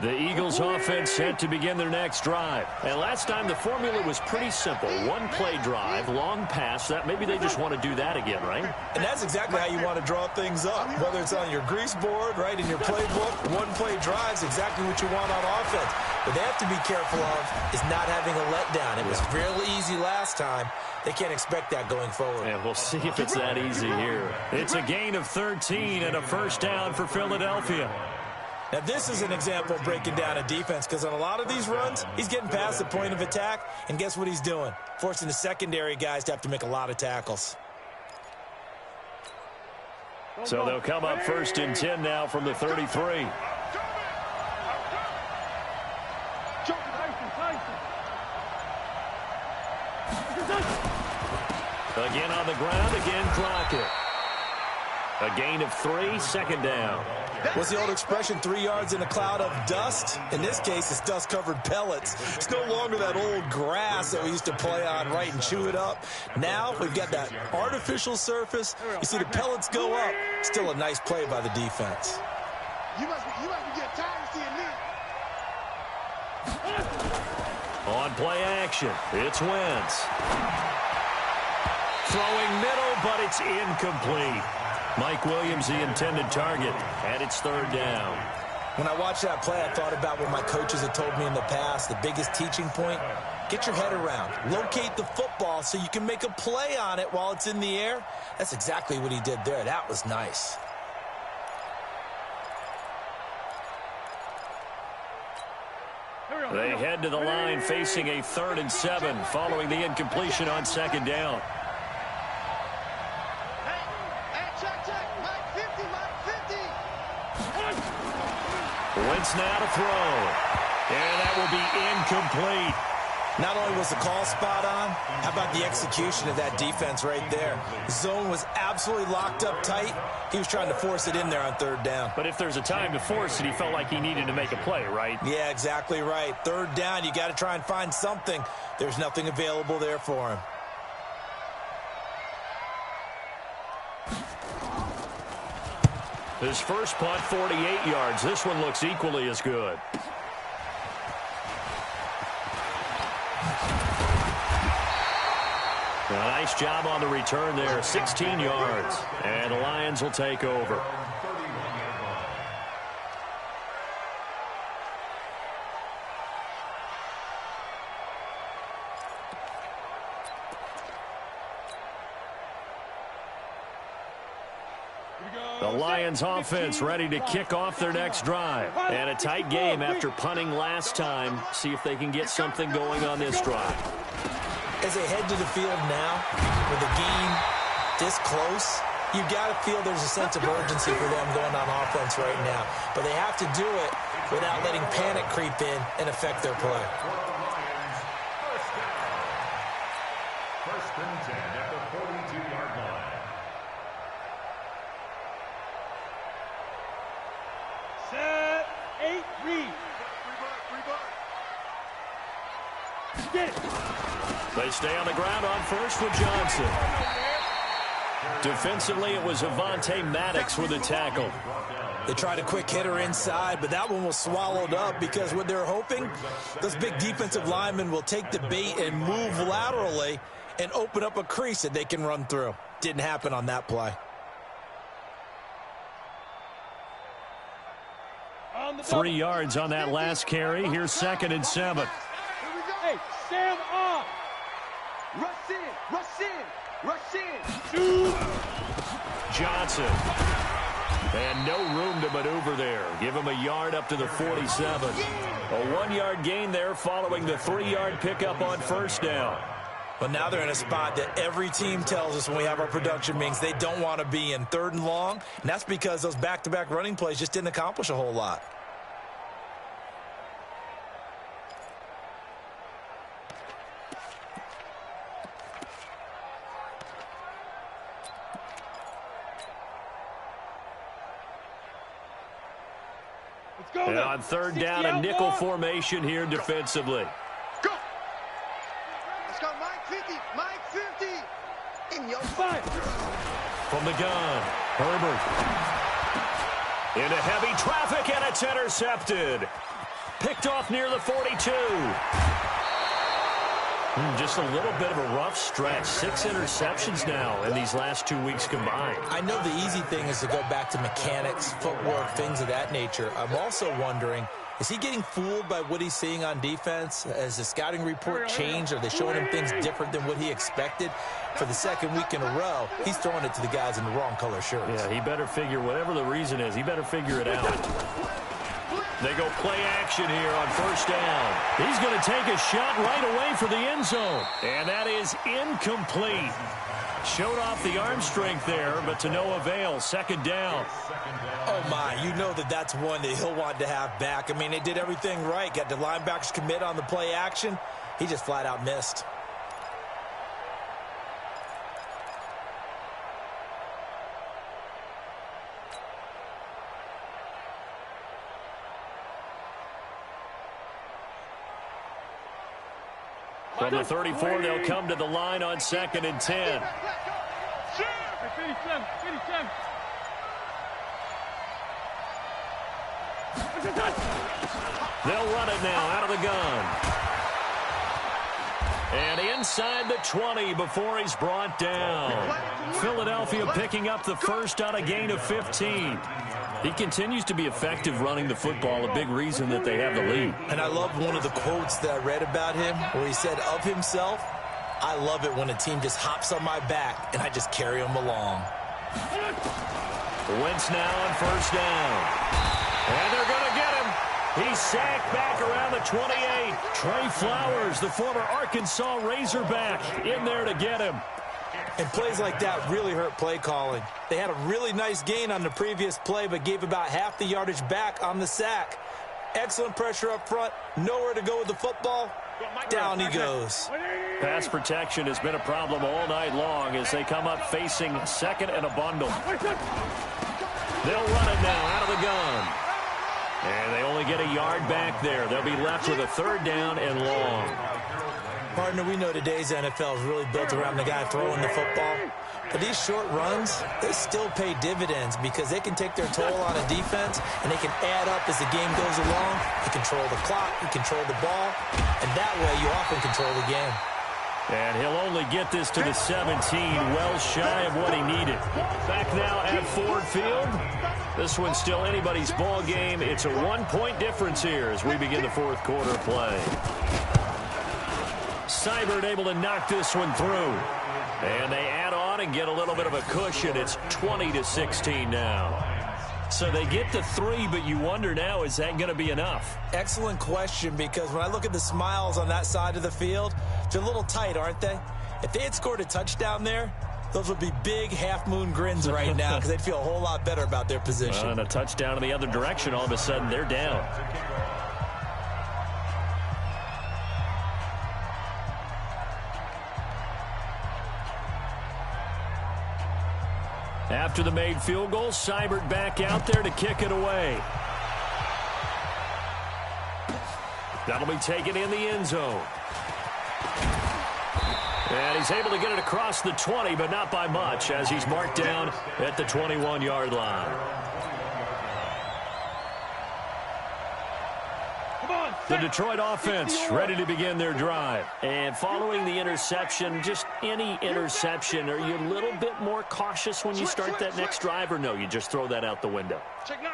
The Eagles offense set to begin their next drive. And last time the formula was pretty simple. One play drive, long pass. That maybe they just want to do that again, right? And that's exactly how you want to draw things up. Whether it's on your grease board, right, in your playbook, one play drive's exactly what you want on offense. What they have to be careful of is not having a letdown. It was real easy last time. They can't expect that going forward. And we'll see if it's that easy here. It's a gain of 13 and a first down for Philadelphia. Now, this is an example of breaking down a defense because on a lot of these runs, he's getting past the point of attack, and guess what he's doing? Forcing the secondary guys to have to make a lot of tackles. So they'll come up 1st and 10 now from the 33. Again on the ground, again Crockett. A gain of 3, second down. What's the old expression, 3 yards in a cloud of dust? In this case, it's dust-covered pellets. It's no longer that old grass that we used to play on, right, and chew it up. Now we've got that artificial surface. You see the pellets go up. Still a nice play by the defense. You must be getting tired of seeing me. On play action, it's Wentz. Throwing middle, but it's incomplete. Mike Williams, the intended target, and it's third down. When I watched that play, I thought about what my coaches had told me in the past. The biggest teaching point, get your head around. Locate the football so you can make a play on it while it's in the air. That's exactly what he did there. That was nice. They head to the line facing a 3rd and 7 following the incompletion on second down. Wentz now to throw. And that will be incomplete. Not only was the call spot on, how about the execution of that defense right there? The zone was absolutely locked up tight. He was trying to force it in there on third down. But if there's a time to force it, he felt like he needed to make a play, right? Yeah, exactly right. Third down, you got to try and find something. There's nothing available there for him. His first punt, 48 yards. This one looks equally as good. A nice job on the return there, 16 yards. And the Lions will take over. The Lions offense ready to kick off their next drive. And a tight game after punting last time. See if they can get something going on this drive. As they head to the field now, with the game this close, you got to feel there's a sense of urgency for them going on offense right now. But they have to do it without letting panic creep in and affect their play. First and 10 at the 42-yard line. Set, 8, read. Get it. They stay on the ground on first with Johnson. Defensively, it was Avonte Maddox with a tackle. They tried a quick hitter inside, but that one was swallowed up because what they're hoping, those big defensive linemen will take the bait and move laterally and open up a crease that they can run through. Didn't happen on that play. 3 yards on that last carry. Here's 2nd and 7. Hey, stand up. Rush in, rush in, rush in. Johnson. And no room to maneuver there. Give him a yard up to the 47. A 1-yard gain there following the 3-yard pickup on first down. But now they're in a spot that every team tells us when we have our production meetings they don't want to be in, 3rd and long. And that's because those back-to-back running plays just didn't accomplish a whole lot. And on 3rd down, a nickel formation here defensively. Go. Let's go, Mike 50, Mike 50. In your fight. From the gun, Herbert. Into heavy traffic, and it's intercepted. Picked off near the 42. Just a little bit of a rough stretch. 6 interceptions now in these last 2 weeks combined. I know the easy thing is to go back to mechanics, footwork, things of that nature. I'm also wondering, is he getting fooled by what he's seeing on defense? Has the scouting report changed? Are they showing him things different than what he expected? For the 2nd week in a row, he's throwing it to the guys in the wrong color shirts. Yeah, he better figure, whatever the reason is, he better figure it out. They go play action here on first down. He's going to take a shot right away for the end zone. And that is incomplete. Showed off the arm strength there, but to no avail. 2nd down. Oh, my. You know that's one that he'll want to have back. I mean, they did everything right. Got the linebackers commit on the play action. He just flat out missed. From the 34, they'll come to the line on 2nd and 10. They'll run it now out of the gun. And inside the 20 before he's brought down. Philadelphia picking up the first on a gain of 15. He continues to be effective running the football, a big reason that they have the lead. And I love one of the quotes that I read about him where he said of himself, I love it when a team just hops on my back and I just carry them along. Wentz now on first down. And they're going to get him. He's sacked back around the 28. Trey Flowers, the former Arkansas Razorback, in there to get him. And plays like that really hurt play calling. They had a really nice gain on the previous play, but gave about half the yardage back on the sack. Excellent pressure up front. Nowhere to go with the football. Down he goes. Pass protection has been a problem all night long as they come up facing 2nd and a bundle. They'll run it now out of the gun. And they only get a yard back there. They'll be left with a 3rd down and long. Partner, we know today's NFL is really built around the guy throwing the football. But these short runs, they still pay dividends because they can take their toll on a defense and they can add up as the game goes along. You control the clock, you control the ball, and that way you often control the game. And he'll only get this to the 17, well shy of what he needed. Back now at Ford Field. This one's still anybody's ball game. It's a 1-point difference here as we begin the 4th quarter play. Seibert able to knock this one through. And they add on and get a little bit of a cushion. It's 20-16 now. So they get to 3, but you wonder now, is that going to be enough? Excellent question, because when I look at the smiles on that side of the field, they're a little tight, aren't they? If they had scored a touchdown there, those would be big half-moon grins right now because they'd feel a whole lot better about their position. And a touchdown in the other direction, all of a sudden they're down. After the made field goal, Seibert back out there to kick it away. That'll be taken in the end zone. And he's able to get it across the 20, but not by much, as he's marked down at the 21-yard line. Come on, The Detroit offense ready to begin their drive. And following the interception, just any interception, are you a little bit more cautious when you start that next drive, or no, you just throw that out the window?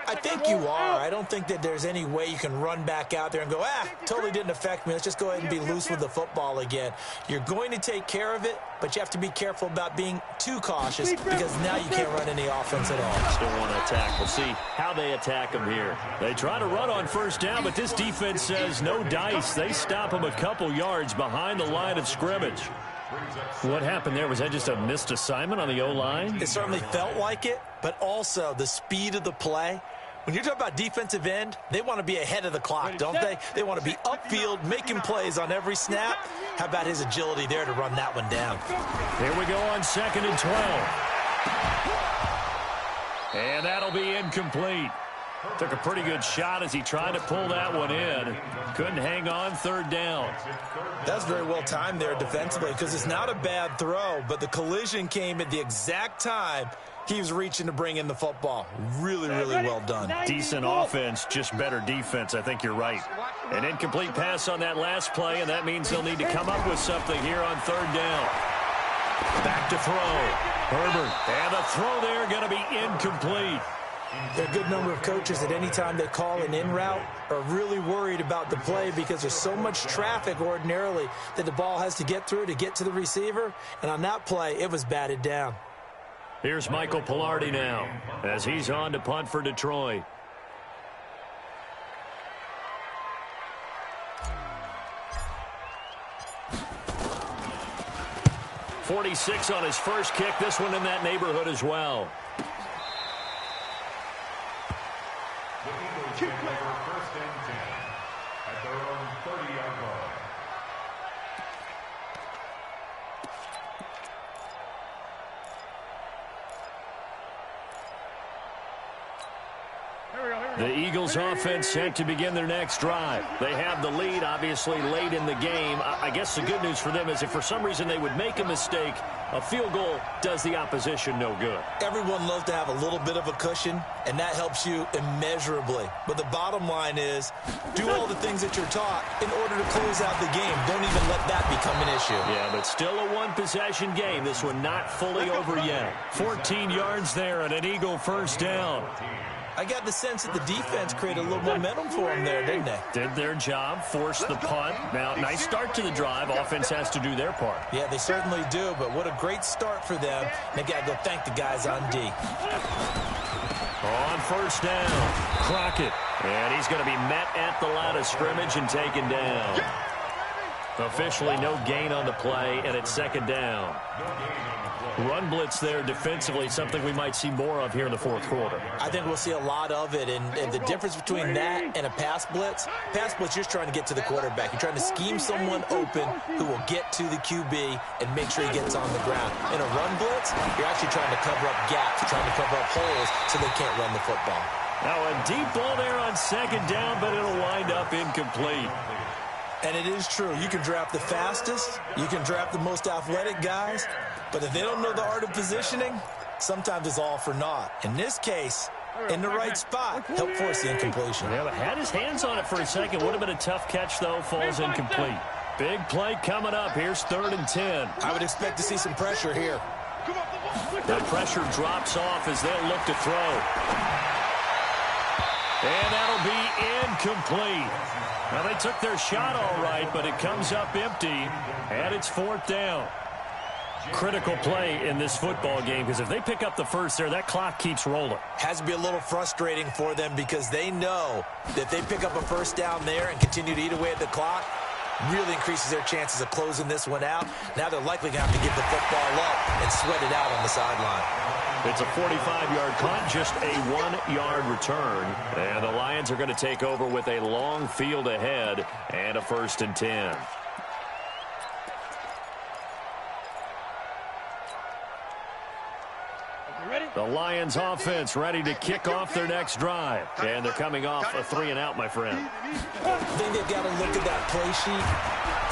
I think you are. I don't think that there's any way you can run back out there and go, totally didn't affect me. Let's just go ahead and be loose with the football again. You're going to take care of it, but you have to be careful about being too cautious because now you can't run any offense at all. Still want to attack. We'll see how they attack them here. They try to run on first down, but this defense says no dice. They stop them a couple yards behind the line of scrimmage. What happened there? Was that just a missed assignment on the O-line? It certainly felt like it, but also the speed of the play. When you're talking about defensive end, they want to be ahead of the clock, don't they? They want to be upfield, making plays on every snap. How about his agility there to run that one down? Here we go on 2nd and 12. And that'll be incomplete. Took a pretty good shot as he tried to pull that one in. Couldn't hang on 3rd down. That's very well timed there defensively because it's not a bad throw, but the collision came at the exact time he was reaching to bring in the football. Really, really well done. Decent offense, just better defense. I think you're right. An incomplete pass on that last play, and that means they'll need to come up with something here on 3rd down. Back to throw. Herbert. And the throw there going to be incomplete. There are a good number of coaches at any time they call an in route are really worried about the play because there's so much traffic ordinarily that the ball has to get through to get to the receiver. And on that play, it was batted down. Here's Michael Pilardi now as he's on to punt for Detroit. .46 on his first kick. This one in that neighborhood as well. The Eagles take over 1st and 10 at their own 30-yard line. The Eagles offense set to begin their next drive. They have the lead, obviously, late in the game. I guess the good news for them is if for some reason they would make a mistake, a field goal does the opposition no good. Everyone loves to have a little bit of a cushion, and that helps you immeasurably. But the bottom line is do all the things that you're taught in order to close out the game. Don't even let that become an issue. Yeah, but still a one-possession game. This one not fully over yet. 14 yards there and an Eagle 1st down. I got the sense that the defense created a little momentum for them there, didn't they? Did their job, forced the punt. Now, nice start to the drive. Offense has to do their part. Yeah, they certainly do, but what a great start for them. They got to go thank the guys on D. On 1st down, Crockett. And he's going to be met at the line of scrimmage and taken down. Officially no gain on the play, and it's 2nd down. Run blitz there defensively, something we might see more of here in the 4th quarter. I think we'll see a lot of it, and the difference between that and a pass blitz, you're just trying to get to the quarterback. You're trying to scheme someone open who will get to the QB and make sure he gets on the ground. In a run blitz, you're actually trying to cover up gaps, trying to cover up holes so they can't run the football. Now a deep ball there on 2nd down, but it'll wind up incomplete. And it is true. You can draft the fastest. You can draft the most athletic guys. But if they don't know the art of positioning, sometimes it's all for naught. In this case, in the right spot, helped force the incompletion. Yeah, but had his hands on it for a second. Would have been a tough catch, though. Falls incomplete. Big play coming up. Here's 3rd and 10. I would expect to see some pressure here. The pressure drops off as they'll look to throw. And that'll be incomplete. Now, they took their shot all right, but it comes up empty, and it's 4th down. Critical play in this football game, because if they pick up the first there, that clock keeps rolling. Has to be a little frustrating for them because they know that if they pick up a 1st down there and continue to eat away at the clock, really increases their chances of closing this one out. Now they're likely going to have to give the football up and sweat it out on the sideline. It's a 45-yard punt, just a 1-yard return. And the Lions are going to take over with a long field ahead and a 1st and 10. The Lions offense ready to kick off their next drive. And they're coming off a 3-and-out, my friend. I think they've got to look at that play sheet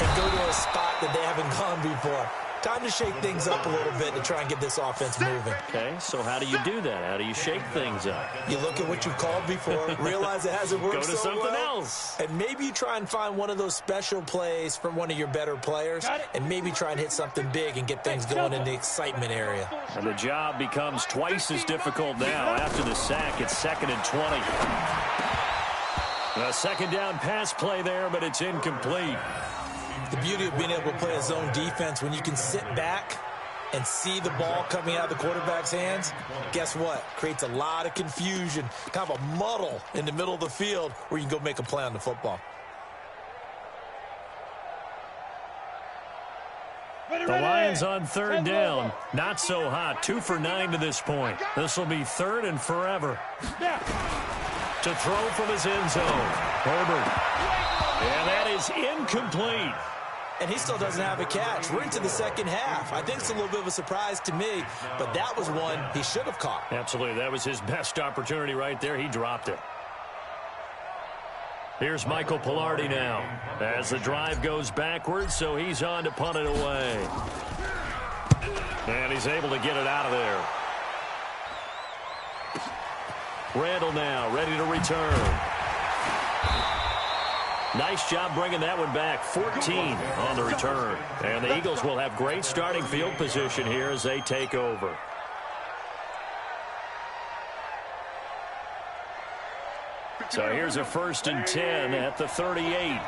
and go to a spot that they haven't gone before. Time to shake things up a little bit to try and get this offense moving. Okay, so how do you do that? How do you shake things up? You look at what you've called before, realize it hasn't worked Go to so something well, else. and maybe you try and find one of those special plays from one of your better players, and maybe try and hit something big and get things going in the excitement area. And the job becomes twice as difficult now. After the sack, it's 2nd and 20. A second down pass play there, but it's incomplete. The beauty of being able to play a zone defense when you can sit back and see the ball coming out of the quarterback's hands, guess what? Creates a lot of confusion, kind of a muddle in the middle of the field where you can go make a play on the football. The Lions on 3rd down. Not so hot. 2 for 9 to this point. This will be 3rd and forever. To throw from his end zone. Herbert. And that is incomplete. And he still doesn't have a catch. We're into the second half. I think it's a little bit of a surprise to me, but that was one he should have caught. Absolutely. That was his best opportunity right there. He dropped it. Here's Michael Palardy now as the drive goes backwards, so he's on to punt it away. And he's able to get it out of there. Randall now ready to return. Nice job bringing that one back. 14 on the return. And the Eagles will have great starting field position here as they take over. So here's a 1st and 10 at the 38.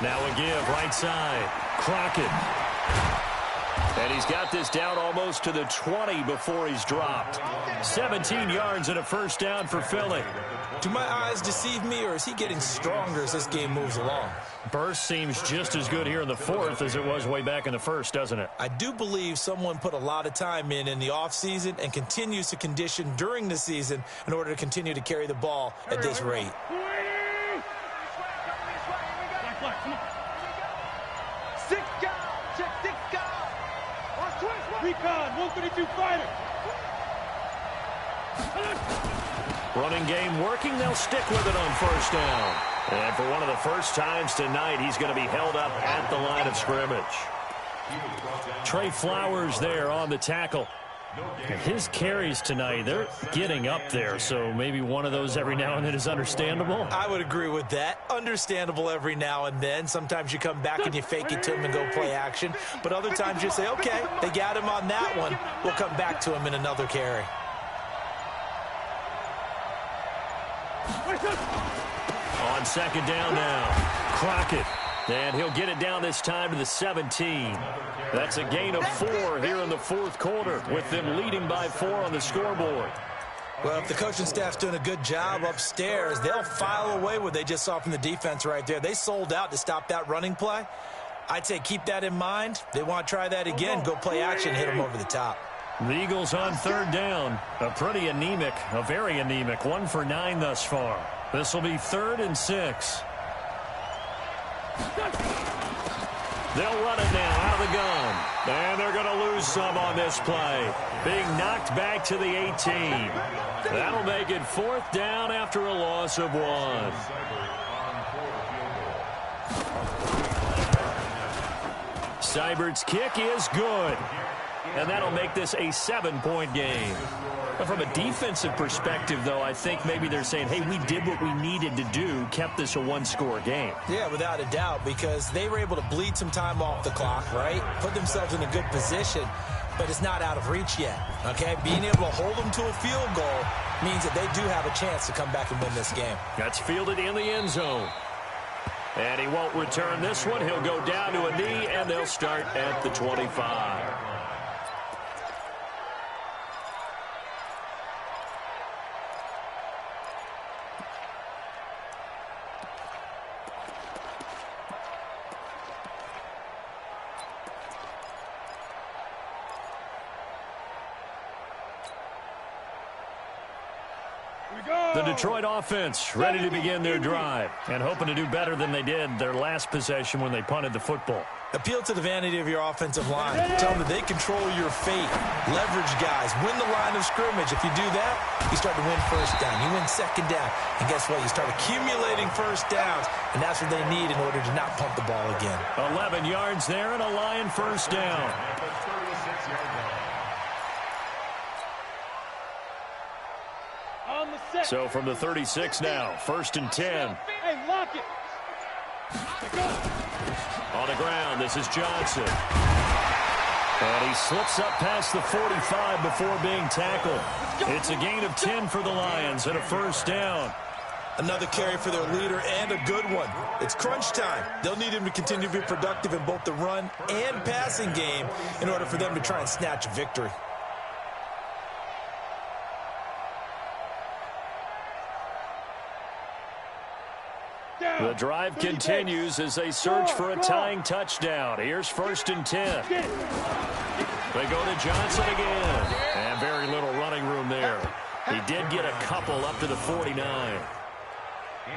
Now a give right side. Crockett. And he's got this down almost to the 20 before he's dropped. 17 yards and a 1st down for Philly. Do my eyes deceive me, or is he getting stronger as this game moves along? Burst seems just as good here in the 4th as it was way back in the 1st, doesn't it? I do believe someone put a lot of time in the offseason and continues to condition during the season in order to continue to carry the ball at this rate. Recon, 132 fighter. Running game working. They'll stick with it on 1st down. And for one of the first times tonight, he's going to be held up at the line of scrimmage. Trey Flowers there on the tackle. And his carries tonight, they're getting up there, so maybe one of those every now and then is understandable. I would agree with that. Understandable every now and then. Sometimes you come back and you fake it to him and go play action. But other times you say, okay, they got him on that one. We'll come back to him in another carry. On 2nd down now, Crockett. And he'll get it down this time to the 17. That's a gain of 4 here in the 4th quarter, with them leading by 4 on the scoreboard. Well, if the coaching staff's doing a good job upstairs, they'll file away what they just saw from the defense right there. They sold out to stop that running play. I'd say keep that in mind. They want to try that again, go play action, hit them over the top. The Eagles on 3rd down. A very anemic 1 for 9 thus far. This will be 3rd and 6. They'll run it now out of the gun. And they're going to lose some on this play. Being knocked back to the 18. That'll make it 4th down after a loss of 1. Seibert's kick is good. And that'll make this a 7-point game. But from a defensive perspective, though, I think maybe they're saying, hey, we did what we needed to do, kept this a 1-score game. Yeah, without a doubt, because they were able to bleed some time off the clock, right? Put themselves in a good position, but it's not out of reach yet, okay? Being able to hold them to a field goal means that they do have a chance to come back and win this game. That's fielded in the end zone. And he won't return this one. He'll go down to a knee, and they'll start at the 25. The Detroit offense ready to begin their drive and hoping to do better than they did their last possession when they punted the football. Appeal to the vanity of your offensive line. Tell them that they control your fate. Leverage guys. Win the line of scrimmage. If you do that, you start to win first down. You win second down. And guess what? You start accumulating first downs. And that's what they need in order to not pump the ball again. 11 yards there and a Lion first down. On the set. So from the 36 now, 1st and 10. Hey, lock it. On the ground, this is Johnson. And he slips up past the 45 before being tackled. It's a gain of 10 for the Lions and a first down. Another carry for their leader and a good one. It's crunch time. They'll need him to continue to be productive in both the run and passing game in order for them to try and snatch a victory. The drive continues as they search for a tying touchdown. Here's 1st and 10. They go to Johnson again. And very little running room there. He did get a couple up to the 49.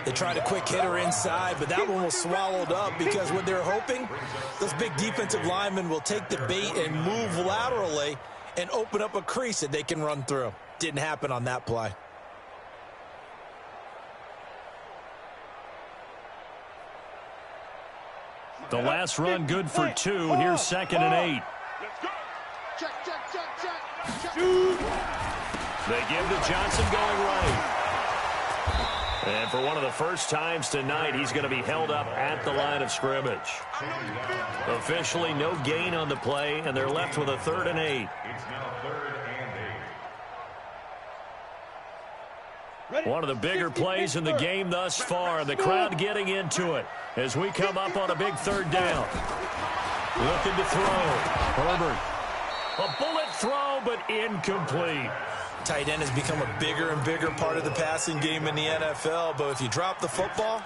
They tried a quick hitter inside, but that one was swallowed up because what they're hoping, those big defensive linemen will take the bait and move laterally and open up a crease that they can run through. Didn't happen on that play. The last run good for 2. Here's 2nd and 8. Let's go. Check, check, check, check. They give to Johnson going right. And for one of the first times tonight, he's going to be held up at the line of scrimmage. Officially no gain on the play, and they're left with a 3rd and 8. It's now 3rd and 8. One of the bigger plays in the game thus far. The crowd getting into it as we come up on a big 3rd down. Looking to throw. Herbert. A bullet throw, but incomplete. Tight end has become a bigger and bigger part of the passing game in the NFL, but if you drop the football,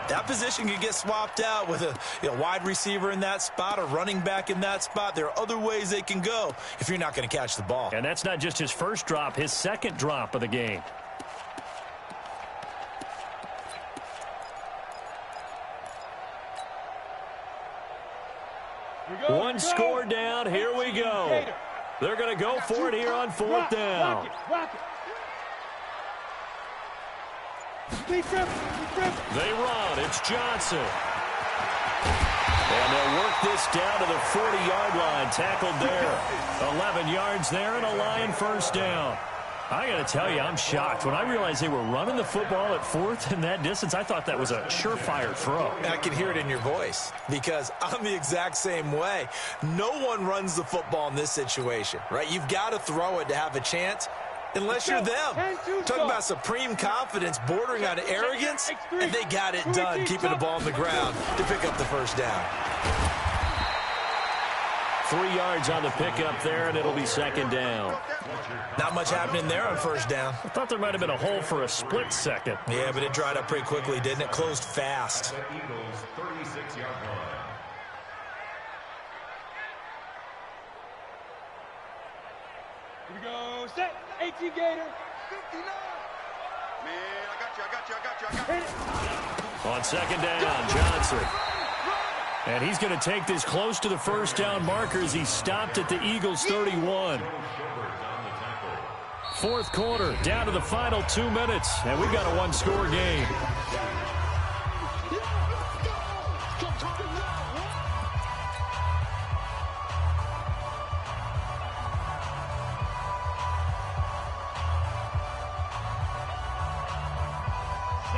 that position can get swapped out with a wide receiver in that spot, a running back in that spot. There are other ways they can go if you're not going to catch the ball. And that's not just his first drop, his 2nd drop of the game. One score down. Here we go. They're going to go for it here on 4th down. Rock it. They run. It's Johnson. And they'll work this down to the 40-yard line. Tackled there. 11 yards there and a Lion first down. I got to tell you, I'm shocked. When I realized they were running the football at 4th in that distance, I thought that was a surefire throw. I can hear it in your voice because I'm the exact same way. No one runs the football in this situation, right? You've got to throw it to have a chance unless you're them. Talk about supreme confidence bordering on arrogance, and they got it done keeping the ball on the ground to pick up the first down. 3 yards on the pickup there, and it'll be 2nd down. Not much happening there on first down. I thought there might have been a hole for a split second. Yeah, but it dried up pretty quickly, didn't it? Closed fast. The Eagles' 36-yard line. Here we go. Set. 18 Gator. 59. Man, I got you. On 2nd down, Johnson. And he's going to take this close to the first down marker as he stopped at the Eagles' 31. 4th quarter, down to the final 2 minutes, and we've got a one-score game.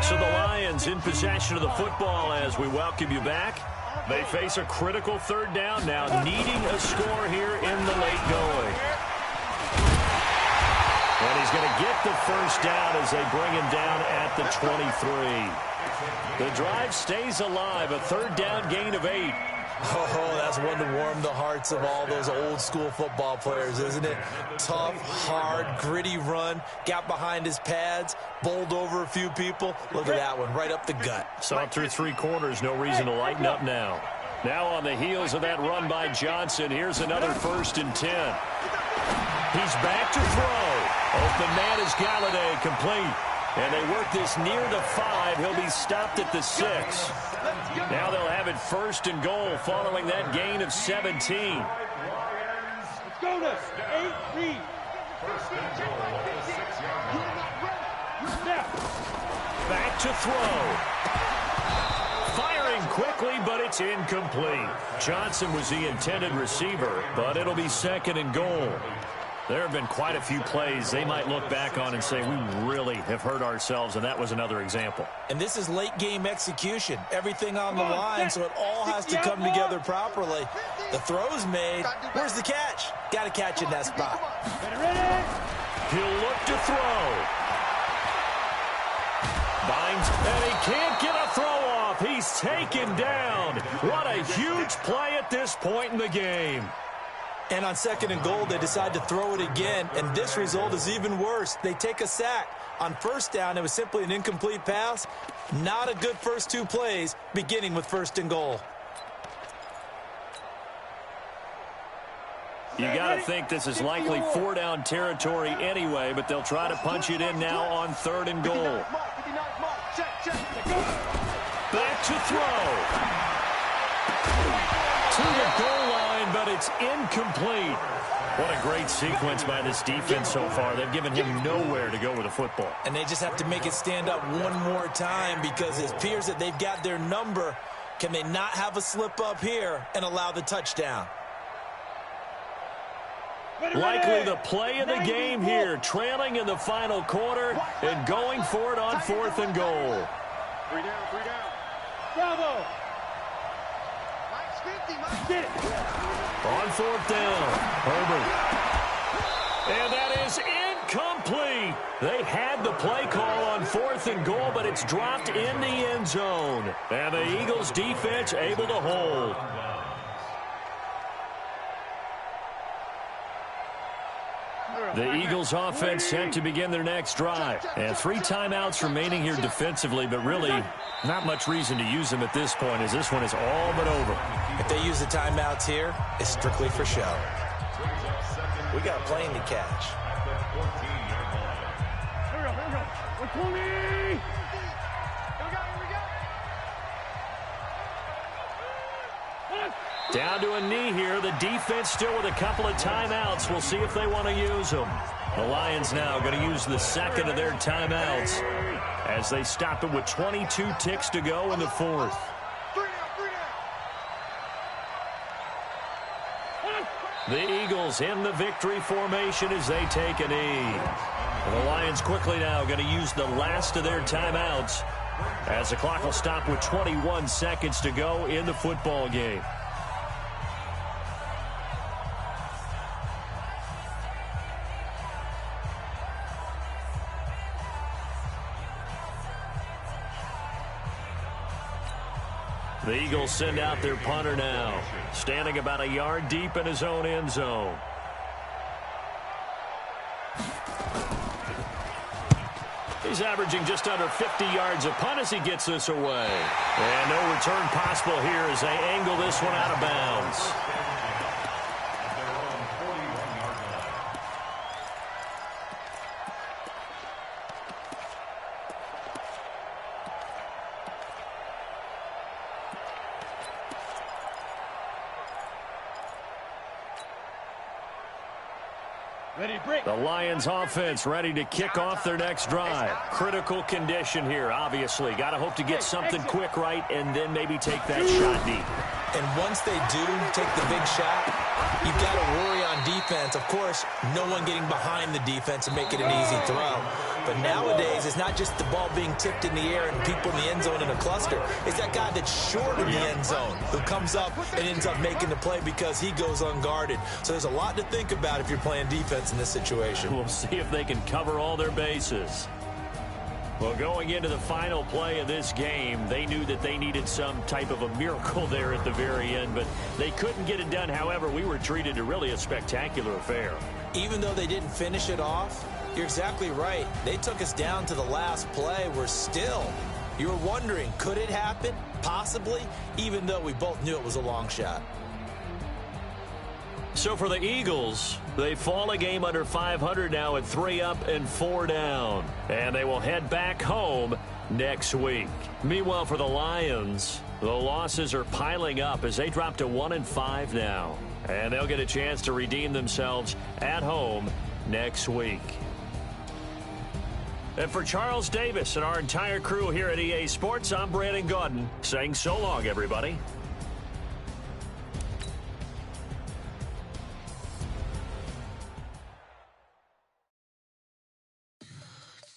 So the Lions in possession of the football as we welcome you back. They face a critical 3rd down now, needing a score here in the late going. And he's going to get the first down as they bring him down at the 23. The drive stays alive, a 3rd down gain of 8. Oh, that's one to warm the hearts of all those old-school football players, isn't it? Tough, hard, gritty run, got behind his pads, bowled over a few people. Look at that one, right up the gut. Saw it through 3 quarters, no reason to lighten up now. Now on the heels of that run by Johnson, here's another 1st and 10. He's back to throw. Open man is Galladay, complete. And they work this near the 5. He'll be stopped at the 6. Now they'll have it 1st and goal following that gain of 17. Let's go now. 8 read. First and goal at the 6-yard line. Snap. Back to throw. Firing quickly, but it's incomplete. Johnson was the intended receiver, but it'll be 2nd and goal. There have been quite a few plays they might look back on and say, we really have hurt ourselves, and that was another example. And this is late-game execution. Everything on the line, so it all has to come together properly. The throw's made. Where's the catch? Got to catch in that spot. Ready? He'll look to throw. Binds, and he can't get a throw off. He's taken down. What a huge play at this point in the game. And on 2nd and goal, they decide to throw it again, and this result is even worse. They take a sack. On 1st down, it was simply an incomplete pass. Not a good first 2 plays, beginning with 1st and goal. You got to think this is likely 4-down territory anyway, but they'll try to punch it in now on 3rd and goal. Back to throw. To the goal line, but it's incomplete. What a great sequence by this defense so far. They've given him nowhere to go with the football. And they just have to make it stand up one more time because it appears that they've got their number. Can they not have a slip up here and allow the touchdown? Likely the play of the game here, trailing in the final quarter and going for it on 4th and goal. 3 down, 3 down. Bravo. Get it. On 4th down, Herbert. And that is incomplete. They had the play call on 4th and goal, but it's dropped in the end zone. And the Eagles defense able to hold. The Eagles offense set to begin their next drive. And 3 timeouts remaining here defensively, but really not much reason to use them at this point as this one is all but over. If they use the timeouts here, it's strictly for show. We got a plane to catch. Here we go. 120. Here we go. Down to a knee here. The defense still with a couple of timeouts. We'll see if they want to use them. The Lions now going to use the 2nd of their timeouts as they stop it with 22 ticks to go in the 4th. The Eagles in the victory formation as they take a knee. And the Lions quickly now going to use the last of their timeouts as the clock will stop with 21 seconds to go in the football game. The Eagles send out their punter now, standing about a yard deep in his own end zone. He's averaging just under 50 yards a punt as he gets this away. And no return possible here as they angle this one out of bounds. The Lions offense ready to kick off their next drive. Critical condition here, obviously. Got to hope to get something quick right and then maybe take that shot deep. And once they do take the big shot, you've got to worry on defense. Of course, no one getting behind the defense and make it an easy throw. But nowadays, it's not just the ball being tipped in the air and people in the end zone in a cluster. It's that guy that's short of the end zone who comes up and ends up making the play because he goes unguarded. So there's a lot to think about if you're playing defense in this situation. We'll see if they can cover all their bases. Well, going into the final play of this game, they knew that they needed some type of a miracle there at the very end, but they couldn't get it done. However, we were treated to really a spectacular affair. Even though they didn't finish it off, you're exactly right. They took us down to the last play. We're still, you were wondering, could it happen? Possibly, even though we both knew it was a long shot. So for the Eagles, they fall a game under 500 now at 3 up and 4 down. And they will head back home next week. Meanwhile, for the Lions, The losses are piling up as they drop to 1-5 now. And they'll get a chance to redeem themselves at home next week. And for Charles Davis and our entire crew here at EA Sports, I'm Brandon Gaudin saying so long, everybody.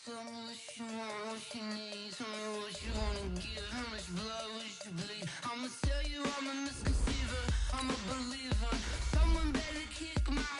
Tell me what you want, what you need. Tell me what you wanna give. How much blood would you bleed? I'ma tell you I'm a misconceiver. I'm a believer. Someone better kick my